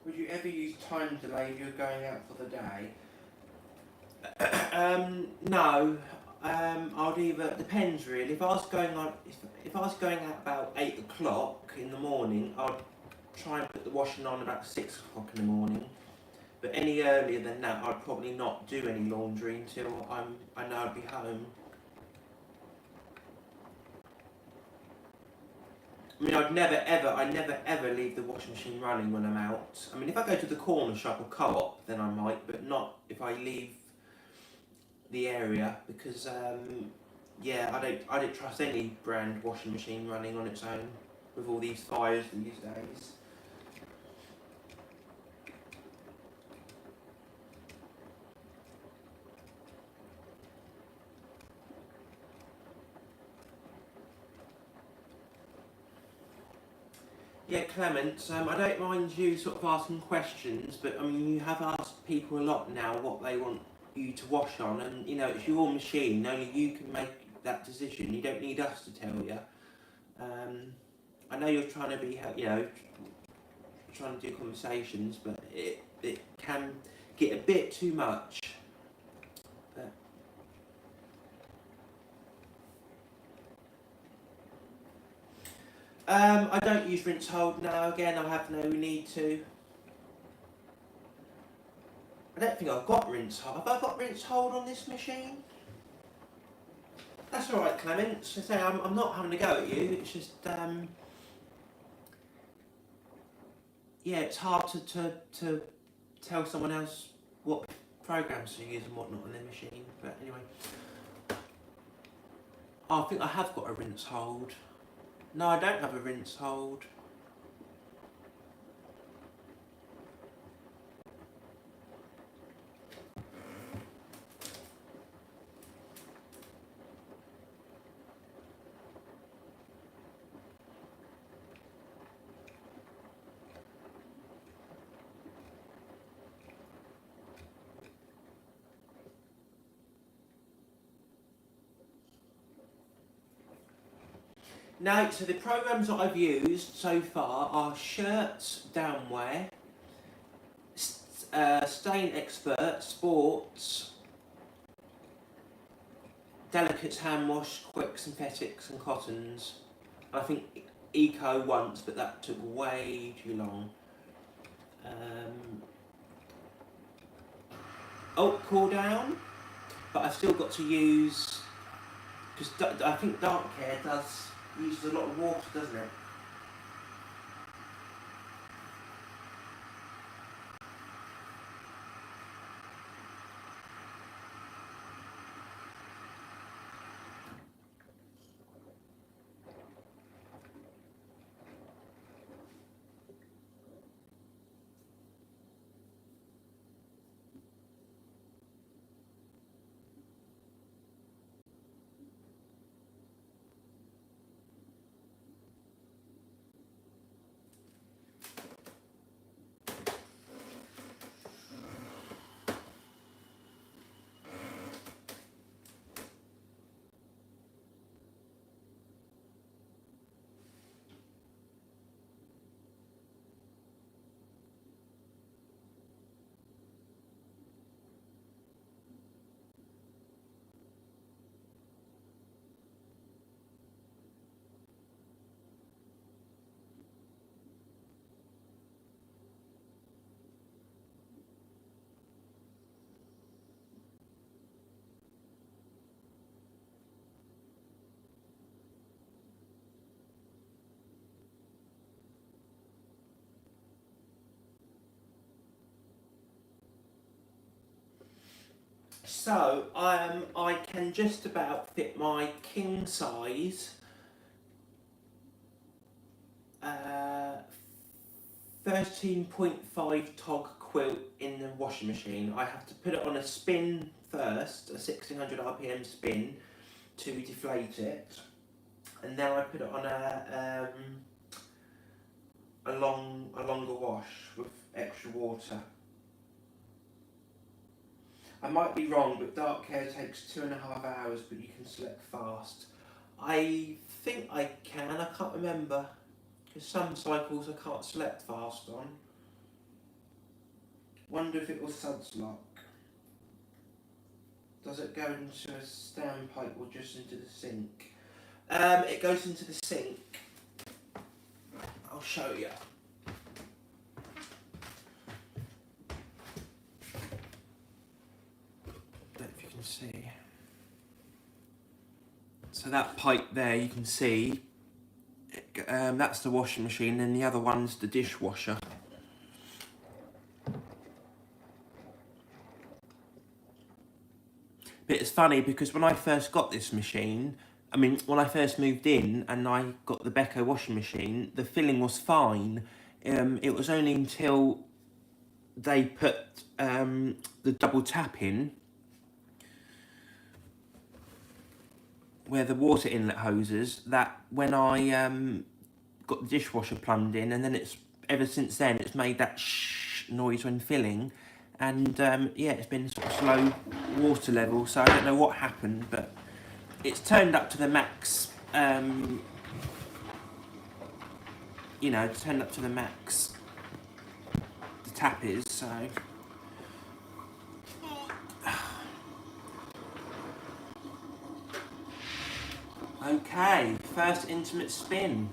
Would you ever use time delay if you're going out for the day? No. I'd either, depends really. If I was going on, if I was going out about 8 o'clock in the morning, I'd try and put the washing on about 6 o'clock in the morning. But any earlier than that, I'd probably not do any laundry until I know I'd be home. I mean, I never ever leave the washing machine running when I'm out. I mean, if I go to the corner shop or co-op, then I might, but not if I leave the area, because yeah, I don't trust any brand washing machine running on its own with all these fires these days. Yeah, Clement, I don't mind you sort of asking questions, but I mean, you have asked people a lot now what they want you to wash on, and you know, it's your machine, only you can make that decision, you don't need us to tell you. I know you're trying to be, you know, trying to do conversations, but it can get a bit too much. But I don't use rinse hold now. Again, I have no need to. I don't think I've got rinse hold. Have I got rinse hold on this machine? That's all right, Clement. So say I'm not having a go at you. It's just yeah, it's hard to tell someone else what programs to use and whatnot on their machine. But anyway, oh, I think I have got a rinse hold. No, I don't have a rinse hold. No, so the programs that I've used so far are Shirts, Downwear, Stain Expert, Sports, Delicates Hand Wash, Quick Synthetics and Cottons. I think Eco once, but that took way too long. Oh, Cool Down, but I've still got to use, because I think Dark Care uses a lot of water, doesn't it? So I can just about fit my king size 13.5 tog quilt in the washing machine. I have to put it on a spin first, a 1600 RPM spin to deflate it, and then I put it on a longer wash with extra water. I might be wrong, but dark care takes 2.5 hours, but you can select fast. I think I can, I can't remember, because some cycles I can't select fast on. Wonder if it was suds lock. Does it go into a standpipe or just into the sink? It goes into the sink. I'll show you. Don't know if you can see. So that pipe there, you can see, that's the washing machine, and the other one's the dishwasher. But it's funny because when I first got this machine, when I first moved in and I got the Beko washing machine, the filling was fine. It was only until they put the double tap in, where the water inlet hoses, that when I got the dishwasher plumbed in, and then ever since then it's made that shh noise when filling. And yeah, it's been sort of slow water level, so I don't know what happened, but it's turned up to the max. It's turned up to the max. The tap is, so. Okay, first intimate spin.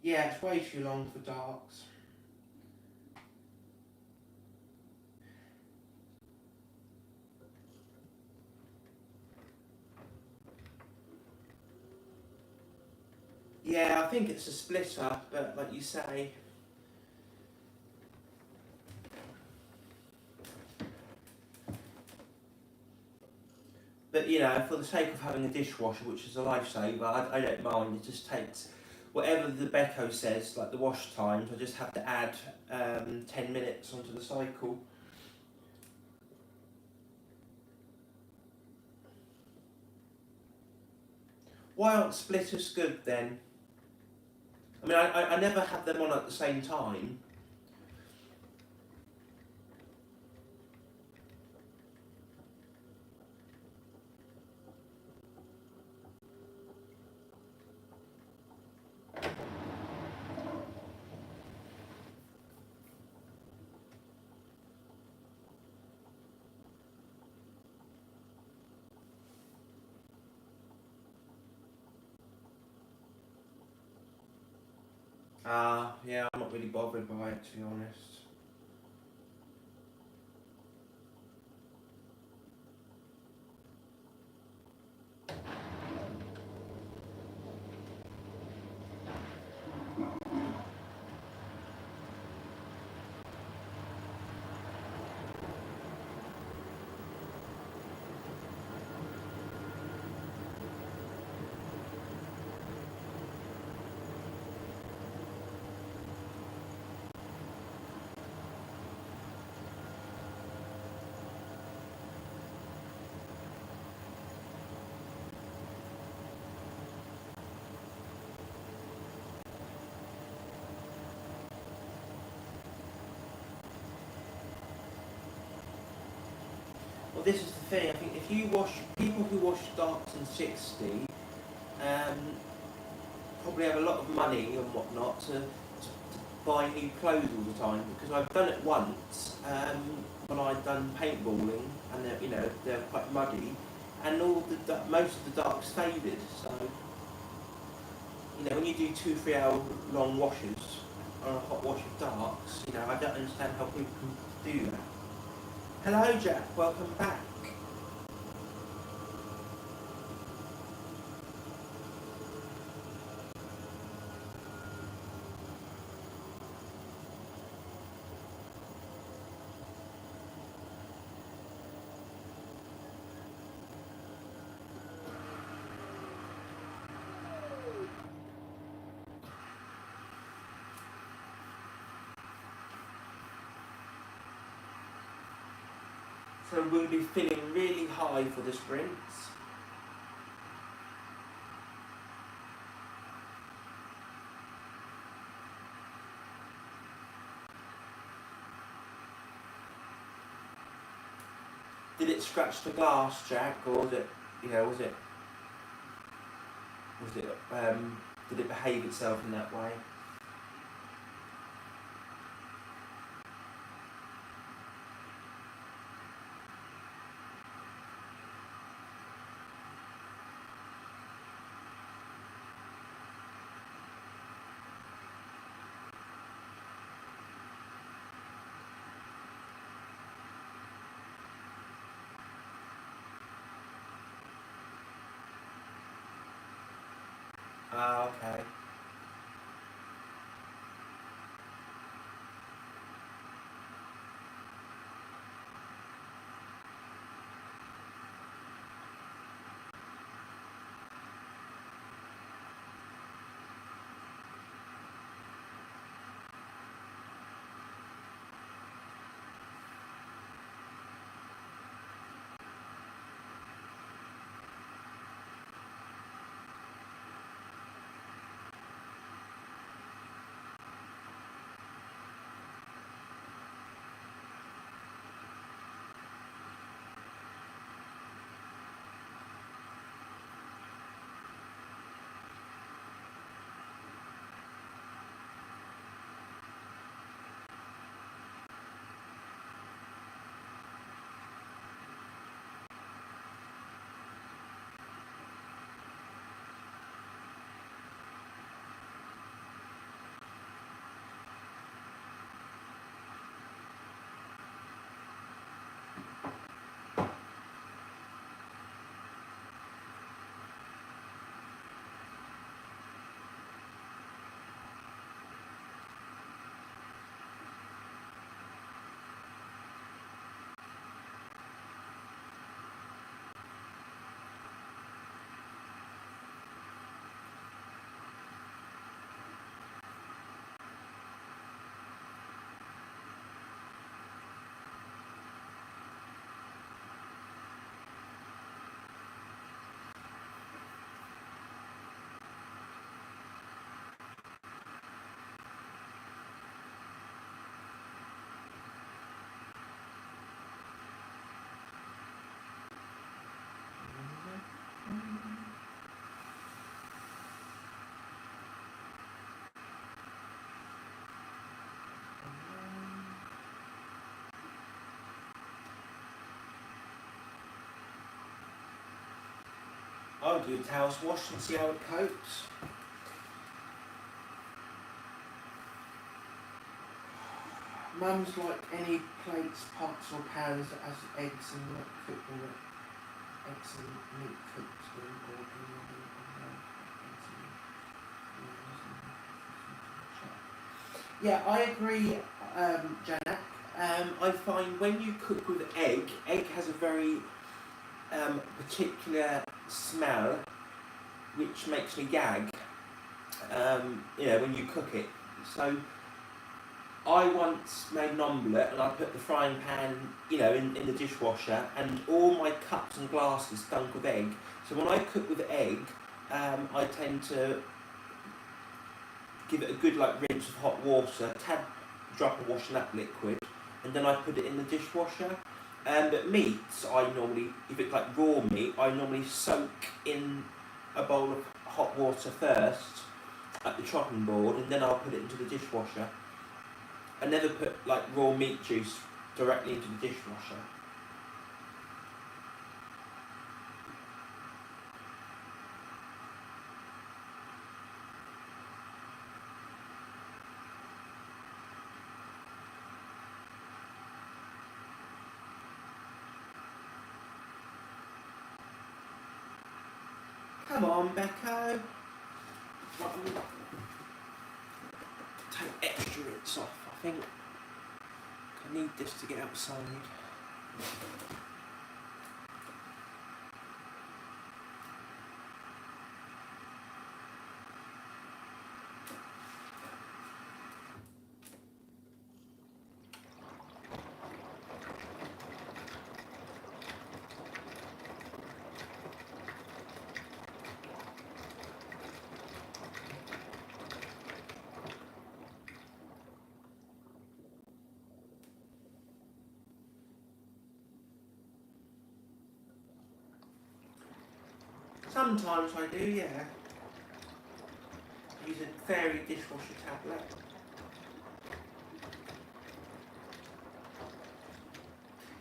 Yeah, it's way too long for darks. Yeah, I think it's a splitter, but like you say. But for the sake of having a dishwasher, which is a lifesaver, I don't mind. It just takes whatever the Beko says, like the wash times. I just have to add 10 minutes onto the cycle. Why aren't splitters good then? I never had them on at the same time. Yeah, I'm not really bothered by it, to be honest. this is the thing. I think if you wash people who wash darks in 60, probably have a lot of money and whatnot to buy new clothes all the time, because I've done it once when I'd done paintballing, and they're quite muddy, and most of the darks faded. So when you do 2-3 hour long washes on a hot wash of darks, I don't understand how people can do that. Hello Jack, welcome back. So we'll be filling really high for the sprints. Did it scratch the glass, Jack, or was it, did it behave itself in that way? Ah, okay. I'll do a towels wash and see how it coats. Mum's like any plates, pots or pans that has eggs and cooked in it. Eggs and meat cooked in or yeah, I agree, Jack. I find when you cook with egg has a very particular smell which makes me gag, when you cook it. So I once made an omelette and I put the frying pan, in the dishwasher, and all my cups and glasses stunk of egg. So when I cook with egg, I tend to give it a good rinse of hot water, tad drop of washing up liquid, and then I put it in the dishwasher. But meats, I normally, if it's like raw meat, I normally soak in a bowl of hot water first at the chopping board, and then I'll put it into the dishwasher. I never put like raw meat juice directly into the dishwasher. Come on, Beko. Take extra bits off, I think. I need this to get outside. Sometimes I do, yeah. Use a fairy dishwasher tablet.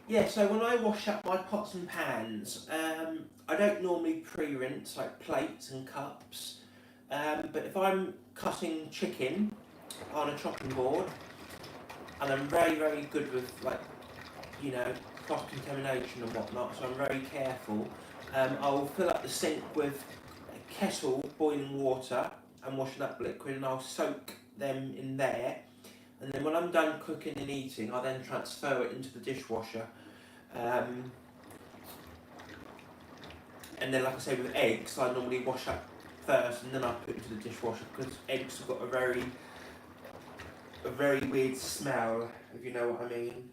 Yeah, so when I wash up my pots and pans, I don't normally pre-rinse like plates and cups. But if I'm cutting chicken on a chopping board, and I'm very, very good with like, you know, cross-contamination and whatnot, so I'm very careful. I'll fill up the sink with a kettle boiling water and washing up liquid, and I'll soak them in there. And then when I'm done cooking and eating, I then transfer it into the dishwasher. And then, like I say, with eggs, I normally wash up first and then I put it into the dishwasher, because eggs have got a very weird smell, if you know what I mean.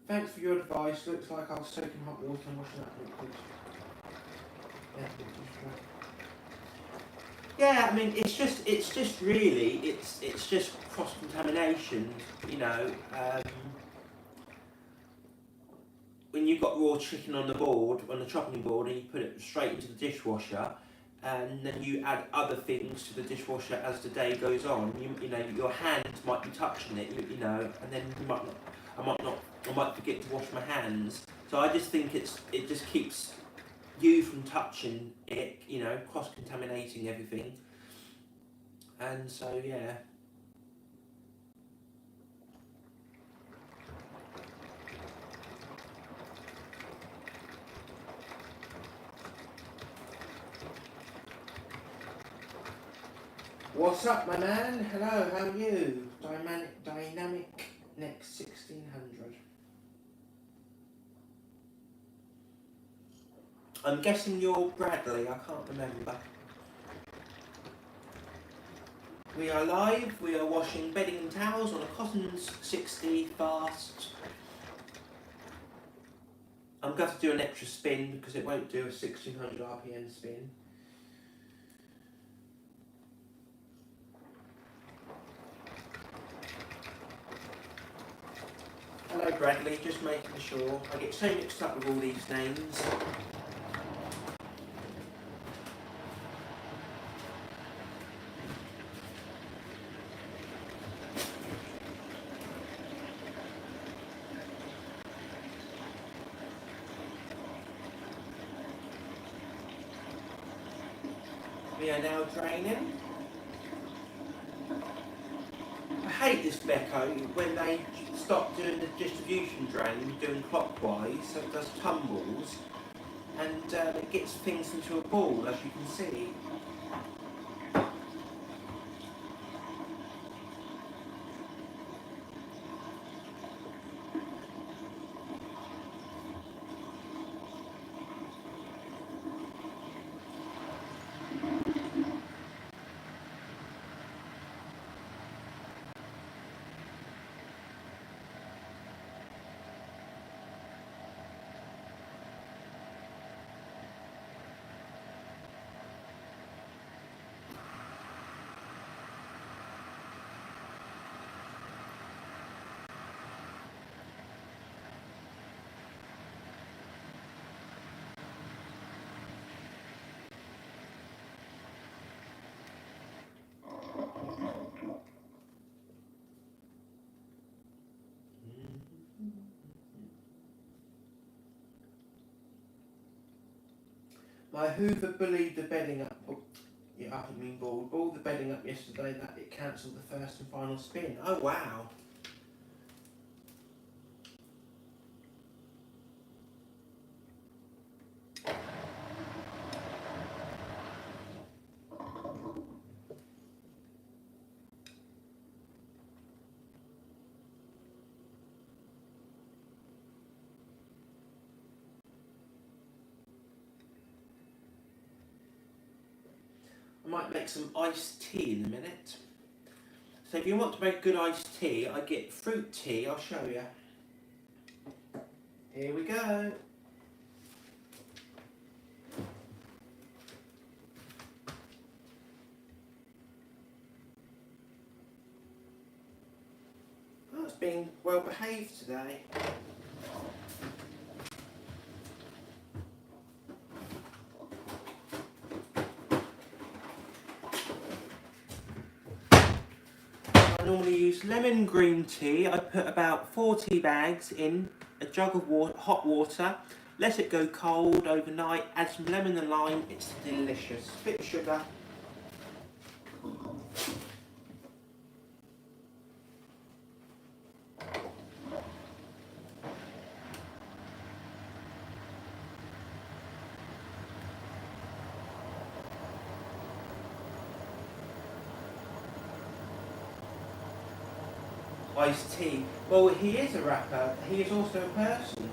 Thanks for your advice. Looks like I was soaking hot water and washing up liquid. Yeah, I mean, it's just really, it's just cross-contamination, you know. When you've got raw chicken on the board, on the chopping board, and you put it straight into the dishwasher, and then you add other things to the dishwasher as the day goes on, you know, your hands might be touching it, you know, and then you might not, I might forget to wash my hands. So I just think it just keeps you from touching it, you know, cross-contaminating everything. And so, yeah. What's up, my man? Hello, how are you? Dynamic Next 1600. I'm guessing you're Bradley, I can't remember. We are live, we are washing bedding and towels on a Cotton's 60 fast. I'm going to do an extra spin because it won't do a 1600 RPM spin. Hello Bradley, just making sure. I get so mixed up with all these names. We are now draining. I hate this Beko when they stop doing the distribution drain, doing clockwise, so it does tumbles, and it gets things into a ball, as you can see. My Hoover bullied the bedding up. Oh, yeah, I haven't been balled the bedding up yesterday that it cancelled the first and final spin. Oh wow. I might make some iced tea in a minute. So if you want to make good iced tea, I get fruit tea, I'll show you. Here we go. Oh, it's been well behaved today. I normally use lemon green tea. I put about 4 tea bags in a jug of water, hot water, let it go cold overnight, add some lemon and lime, it's delicious. Bit of sugar. Iced tea. Well, he is a rapper. He is also a person.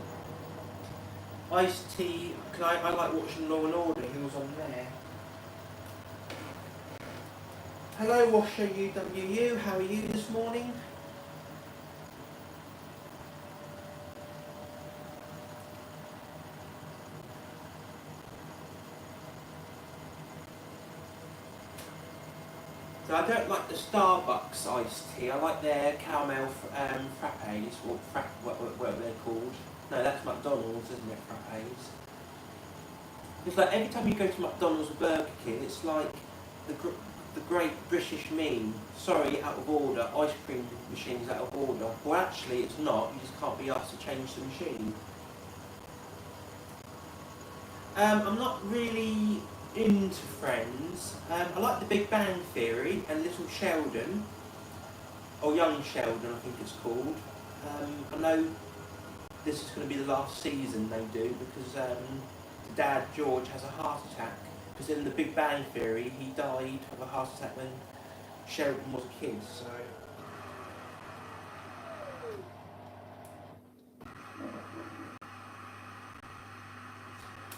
Iced tea. Cause I like watching Law and Order. He was on there. Hello, Washer UWU. How are you this morning? So I don't like the Starbucks iced tea. I like their caramel frappes, or what they're called. No, that's McDonald's, isn't it? Frappes. It's like every time you go to McDonald's or Burger King, it's like the great British meme. Sorry, out of order. Ice cream machine's out of order. Well, actually, it's not. You just can't be asked to change the machine. I'm not really into Friends. I like The Big Bang Theory and Little Sheldon, or Young Sheldon I think it's called. I know this is going to be the last season they do because Dad George has a heart attack, because in The Big Bang Theory he died of a heart attack when Sheldon was a kid, so...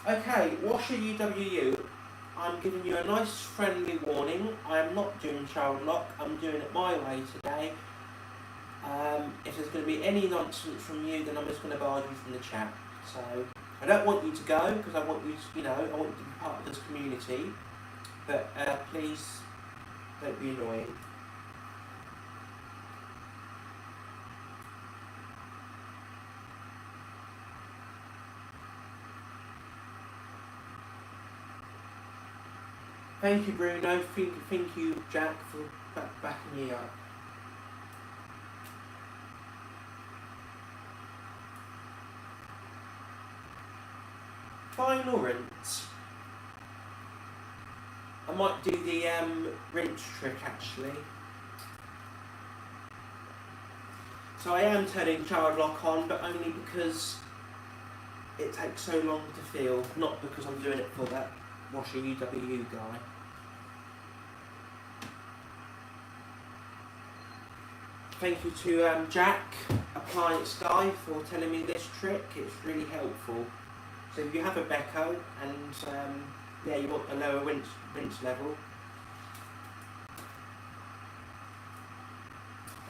Okay, Washer UWU, I'm giving you a nice friendly warning. I am not doing child lock, I'm doing it my way today. If there's going to be any nonsense from you, then I'm just going to bar you from the chat. So, I don't want you to go, because I want you to, I want you to be part of this community. But please, don't be annoying. Thank you, Bruno. Thank you, Jack, for backing me up. Final rinse. I might do the rinse trick actually. So I am turning child lock on, but only because it takes so long to feel, not because I'm doing it for that Washer UWU guy. Thank you to Jack, Appliance Guy, for telling me this trick. It's really helpful. So if you have a Beko and yeah, you want a lower rinse level.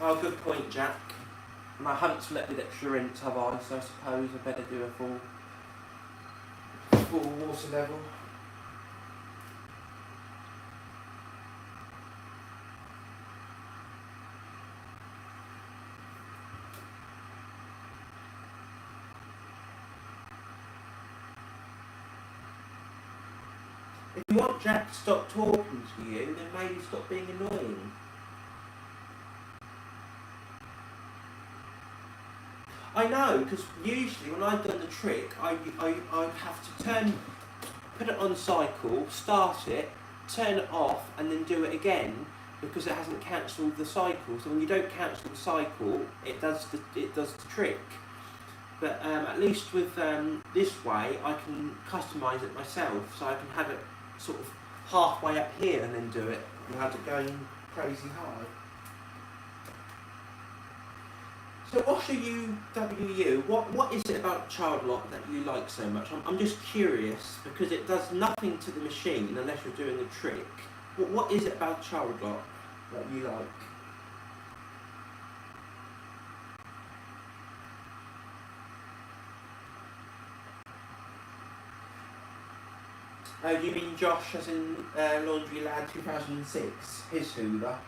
Oh, good point, Jack. And I haven't selected extra rinse, have I? So I suppose I better do a full water level. If you want Jack to stop talking to you, then maybe stop being annoying. I know, because usually when I've done the trick, I'd have to put it on cycle, start it, turn it off, and then do it again, because it hasn't cancelled the cycle. So when you don't cancel the cycle, it does the trick. But at least with this way, I can customise it myself, so I can have it sort of halfway up here and then do it without it going crazy high. So Osher UWU, what is it about child lock that you like so much? I'm just curious, because it does nothing to the machine unless you're doing a trick. What is it about child lock that you like? Oh, do you mean Josh as in Laundry Lad 2006? His Hoover?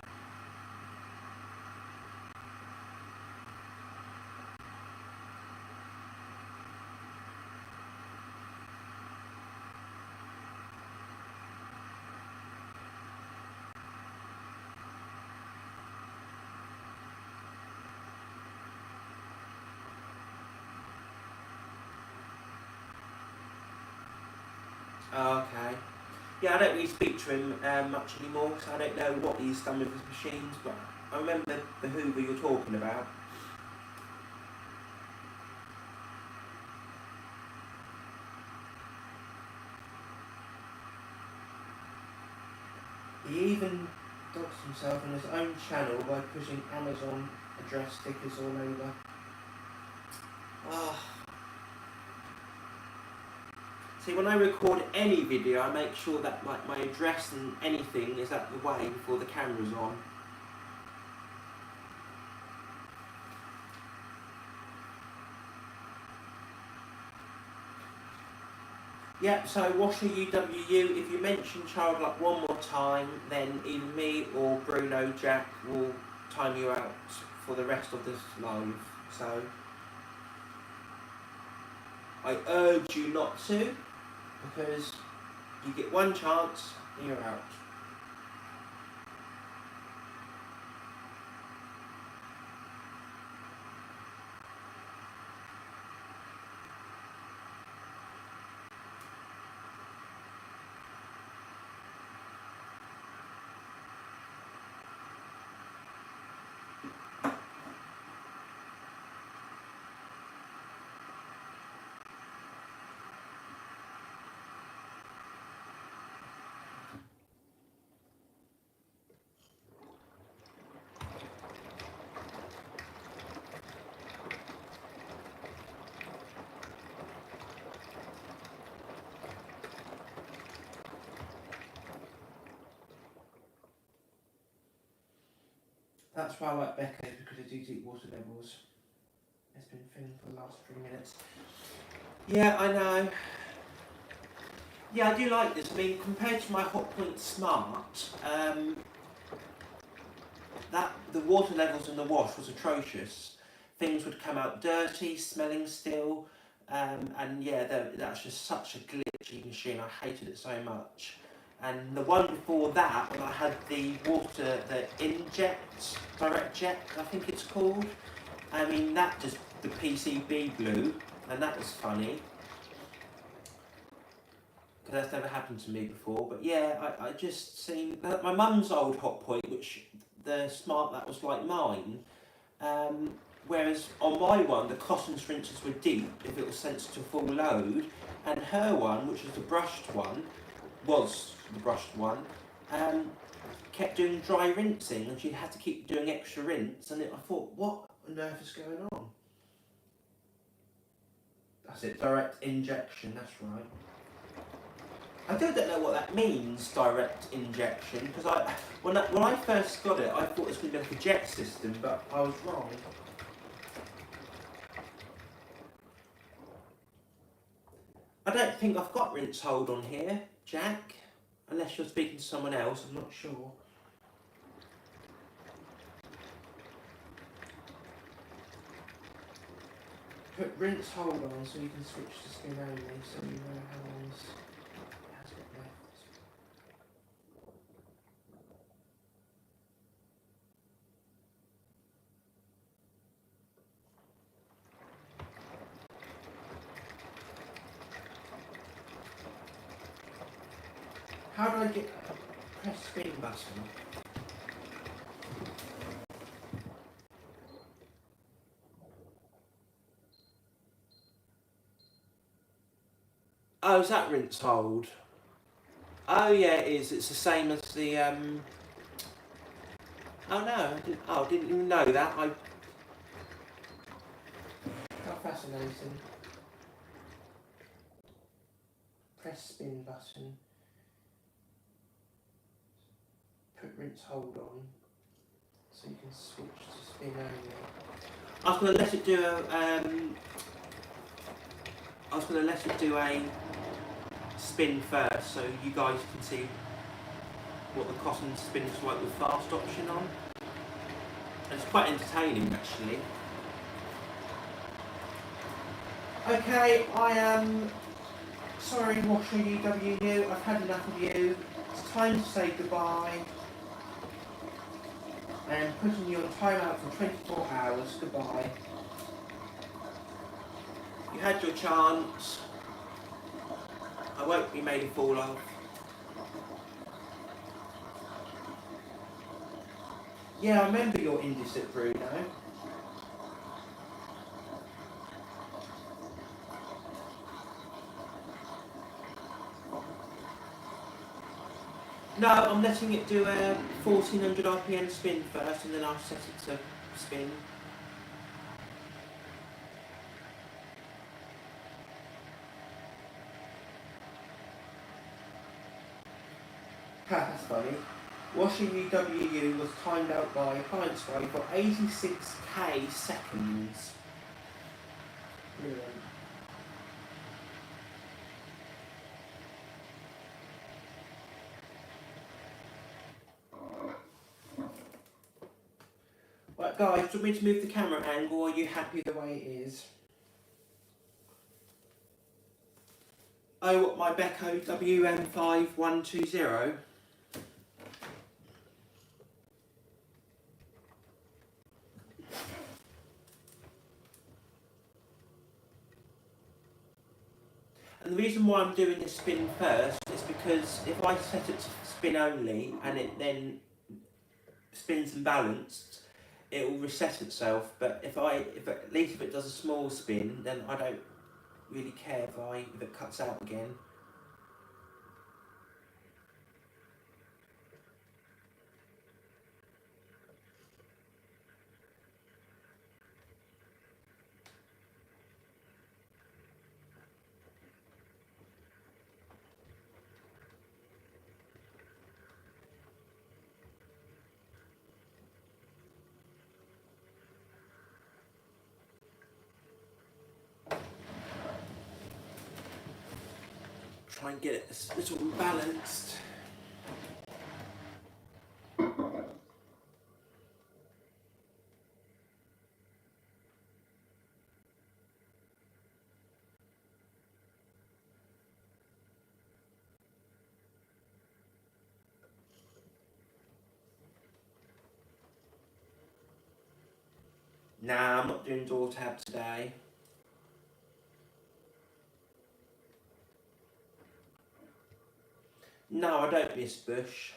Oh, okay. Yeah, I don't really speak to him much anymore, so I don't know what he's done with his machines, but I remember the Hoover you're talking about. He even doxed himself on his own channel by pushing Amazon address stickers all over. Ah. See, when I record any video, I make sure that like my address and anything is out the way before the camera's on. Yep, so Washer UWU, if you mention child lock one more time, then either me or Bruno Jack will time you out for the rest of this live. So I urge you not to, because you get one chance and you're out. That's why I like Beko, because I do deep water levels. It's been filming for the last 3 minutes. Yeah, I know. Yeah, I do like this. I mean, compared to my Hotpoint Smart, that the water levels in the wash was atrocious. Things would come out dirty, smelling still, and yeah, that's just such a glitchy machine. I hated it so much. And the one before that, when I had the water, the inject, direct jet, I think it's called. I mean, that just, the PCB blew, and that was funny. Because that's never happened to me before. But yeah, I just seen, my mum's old Hotpoint, which the Smart, that was like mine. Whereas on my one, the cotton rinses were deep if it was sent to full load. And her one, which was the brushed one, kept doing dry rinsing, and she had to keep doing extra rinse, and I thought, what on earth is going on? That's it, direct injection, that's right. I still don't know what that means, direct injection, because when I first got it, I thought it was going to be like a jet system, but I was wrong. I don't think I've got rinse hold on here, Jack. Unless you're speaking to someone else, I'm not sure. Put rinse hold on so you can switch to skin only, so you know how long it has got left. How do I get press spin button? Oh, is that rinse hold? Oh yeah, it is. It's the same as the Oh no, I didn't even know that. How fascinating. Press spin button. Put rinse hold on, so you can switch to spin only. I was going to let it do a spin first, so you guys can see what the cotton spins like with fast option on. It's quite entertaining actually. Okay, I am sorry, Washer UWU, I've had enough of you. It's time to say goodbye. I am putting you on timeout for 24 hours. Goodbye. You had your chance. I won't be made a fool of. Yeah, I remember your indecent Bruno. No, I'm letting it do a 1400 RPM spin first, and then I'll set it to spin. Ha, that's funny. Washing UWU was timed out by Appliance Guy for 86k seconds. Brilliant. Right guys, do you want me to move the camera angle, or are you happy the way it is? Oh, what, my Beko WM5120? And the reason why I'm doing this spin first is because if I set it to spin only and it then spins and balanced, it will reset itself. But at least if it does a small spin, then I don't really care if it cuts out again. Try and get it a little balanced. Nah, I'm not doing door tab today. No, I don't miss Bush.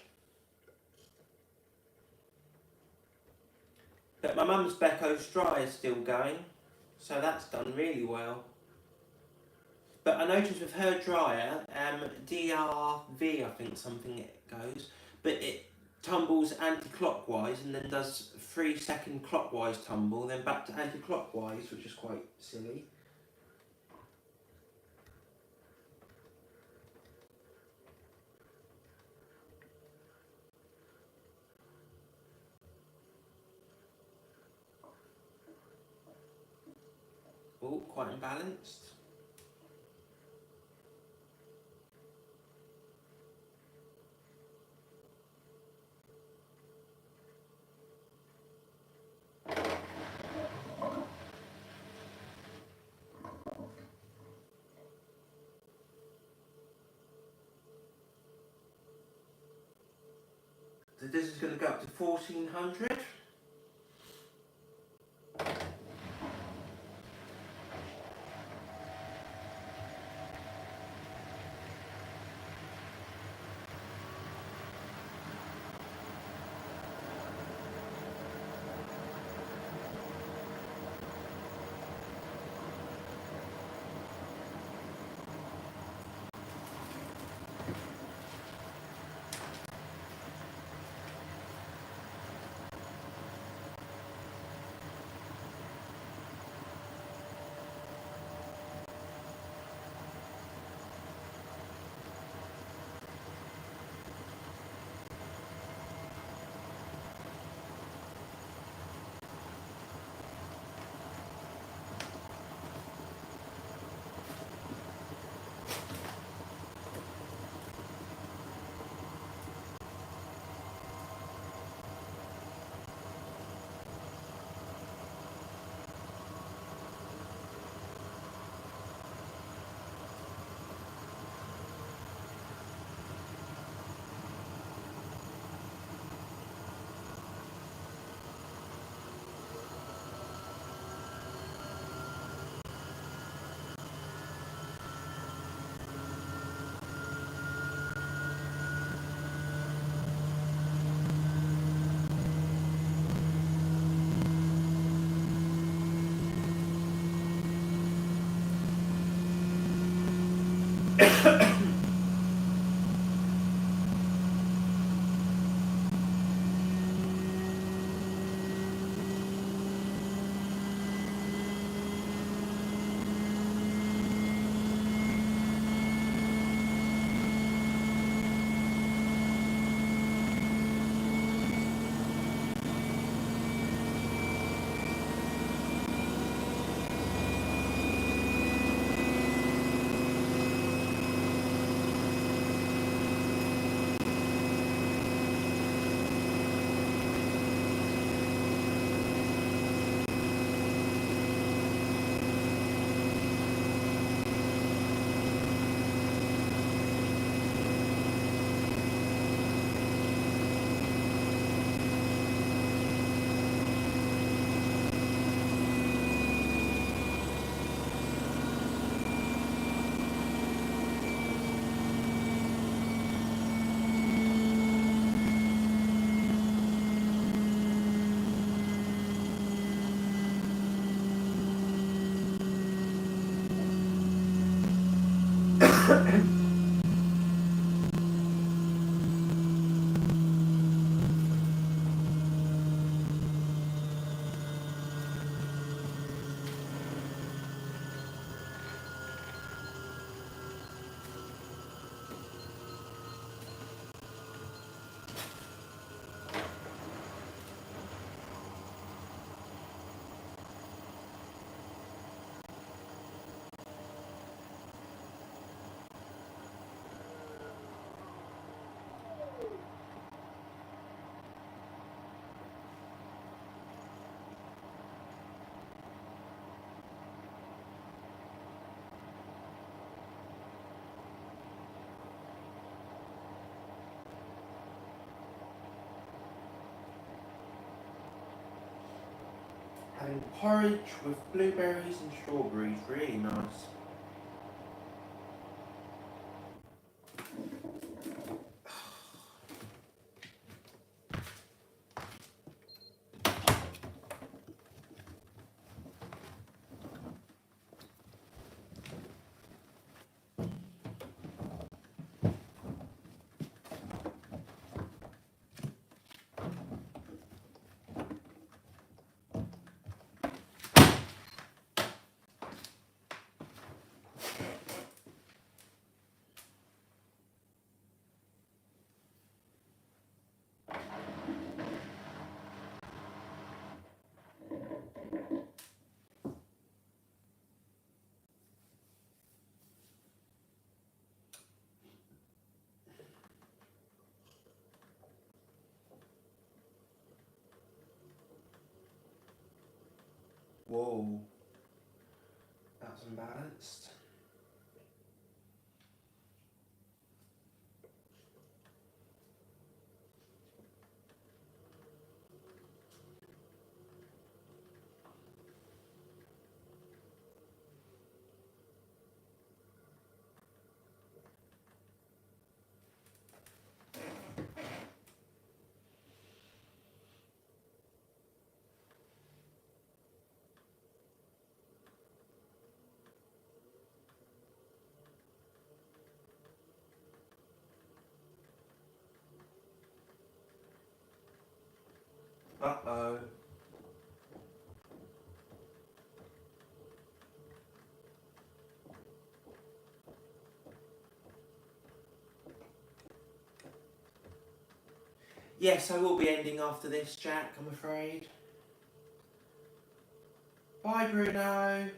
But my mum's Beko's dryer is still going, so that's done really well. But I noticed with her dryer, DRV I think something it goes, but it tumbles anti-clockwise and then does 3-second clockwise tumble, then back to anti-clockwise, which is quite silly. Oh, quite imbalanced. So this is going to go up to 1400. Having porridge with blueberries and strawberries, really nice. Whoa, that's unbalanced. Uh-oh. Yes, I will be ending after this, Jack, I'm afraid. Bye, Bruno.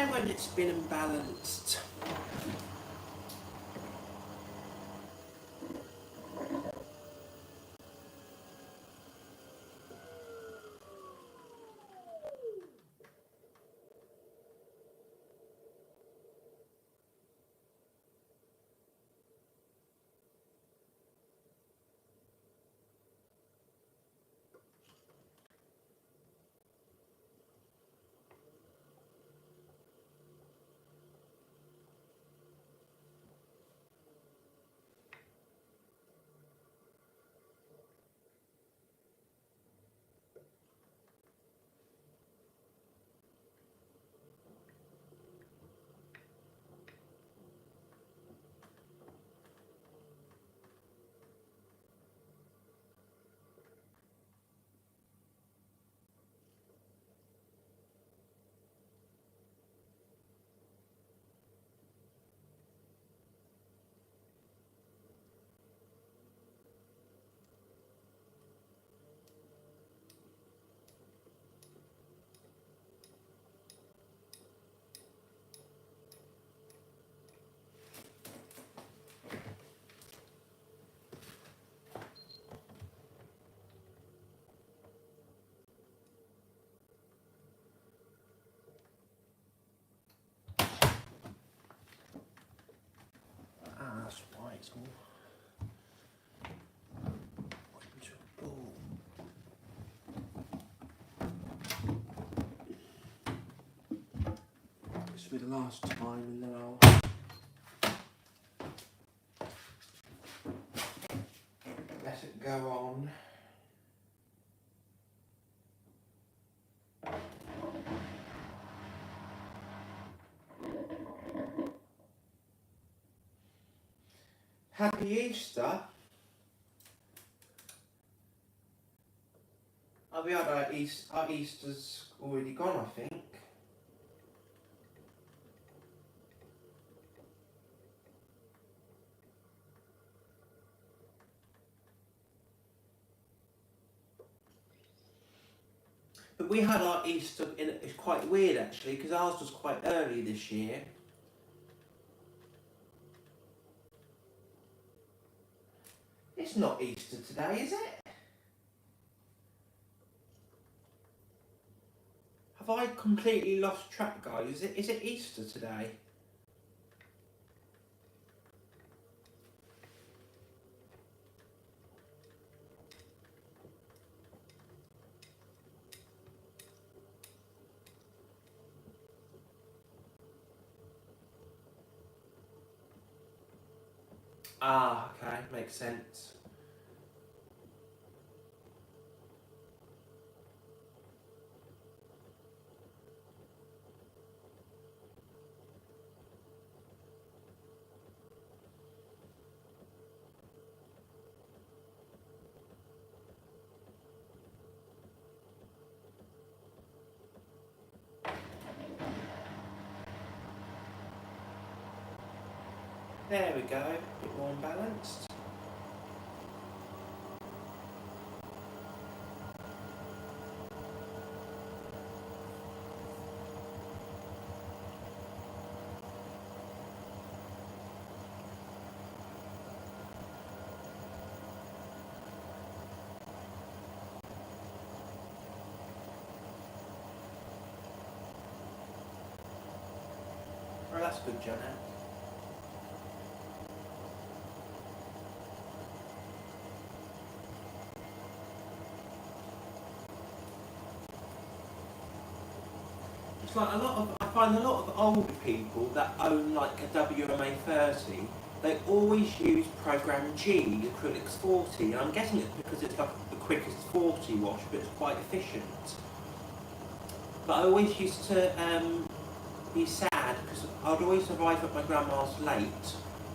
when it's been unbalanced. That's why it's all into a ball. This will be the last time, and then I'll let it go on. Happy Easter. We had our Easter's already gone, I think. But we had our Easter it's quite weird actually, because ours was quite early this year. It's not Easter today, is it? Have I completely lost track, guys? Is it Easter today? Ah, okay, makes sense. There we go, a bit more balanced. Oh, that's good, Janet. It's like I find a lot of older people that own like a WMA 30, they always use program G, acrylics 40, and I'm guessing it's because it's like the quickest 40 wash, but it's quite efficient. But I always used to be sad because I'd always arrive at my grandma's late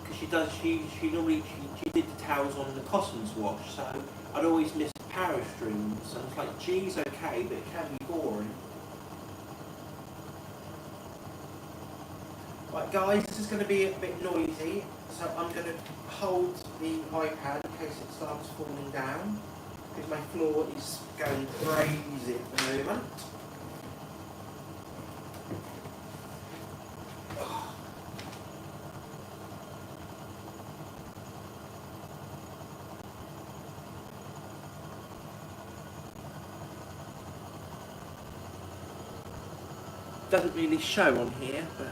because she did the towels on the cottons wash, so I'd always miss power streams, and it's like G's okay, but it can be boring. Right guys, this is going to be a bit noisy, so I'm going to hold the iPad in case it starts falling down, because my floor is going crazy at the moment. doesn't really show on here, but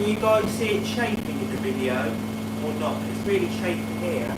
can you guys see it shaping in the video or not? It's really shaping here.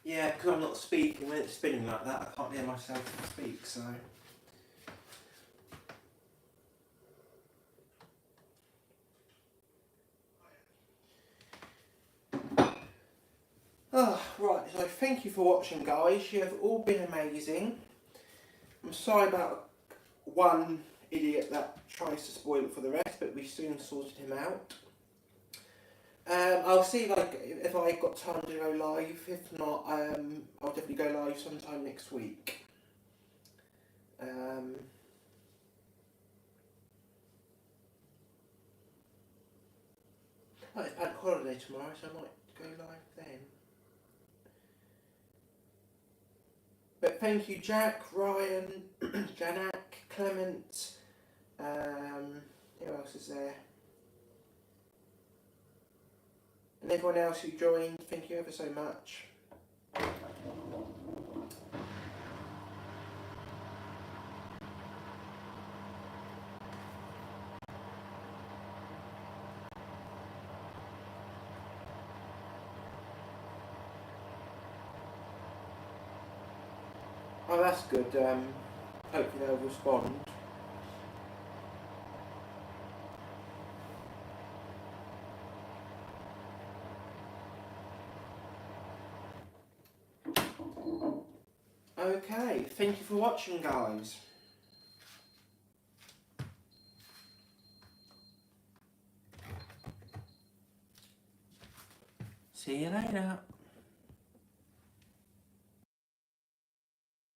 Yeah, because I'm not speaking when it's spinning like that. I can't hear myself speak, so. Oh, right, so thank you for watching, guys. You have all been amazing. I'm sorry about one idiot that tries to spoil it for the rest, but we soon sorted him out. I'll see if I've got time to go live. If not, I'll definitely go live sometime next week. Oh, it's bank holiday tomorrow, so I might go live then. But thank you, Jack, Ryan, Janak, Clement. Who else is there? And everyone else who joined, thank you ever so much. Oh, that's good. Hopefully they'll respond. Okay, thank you for watching, guys. See you later.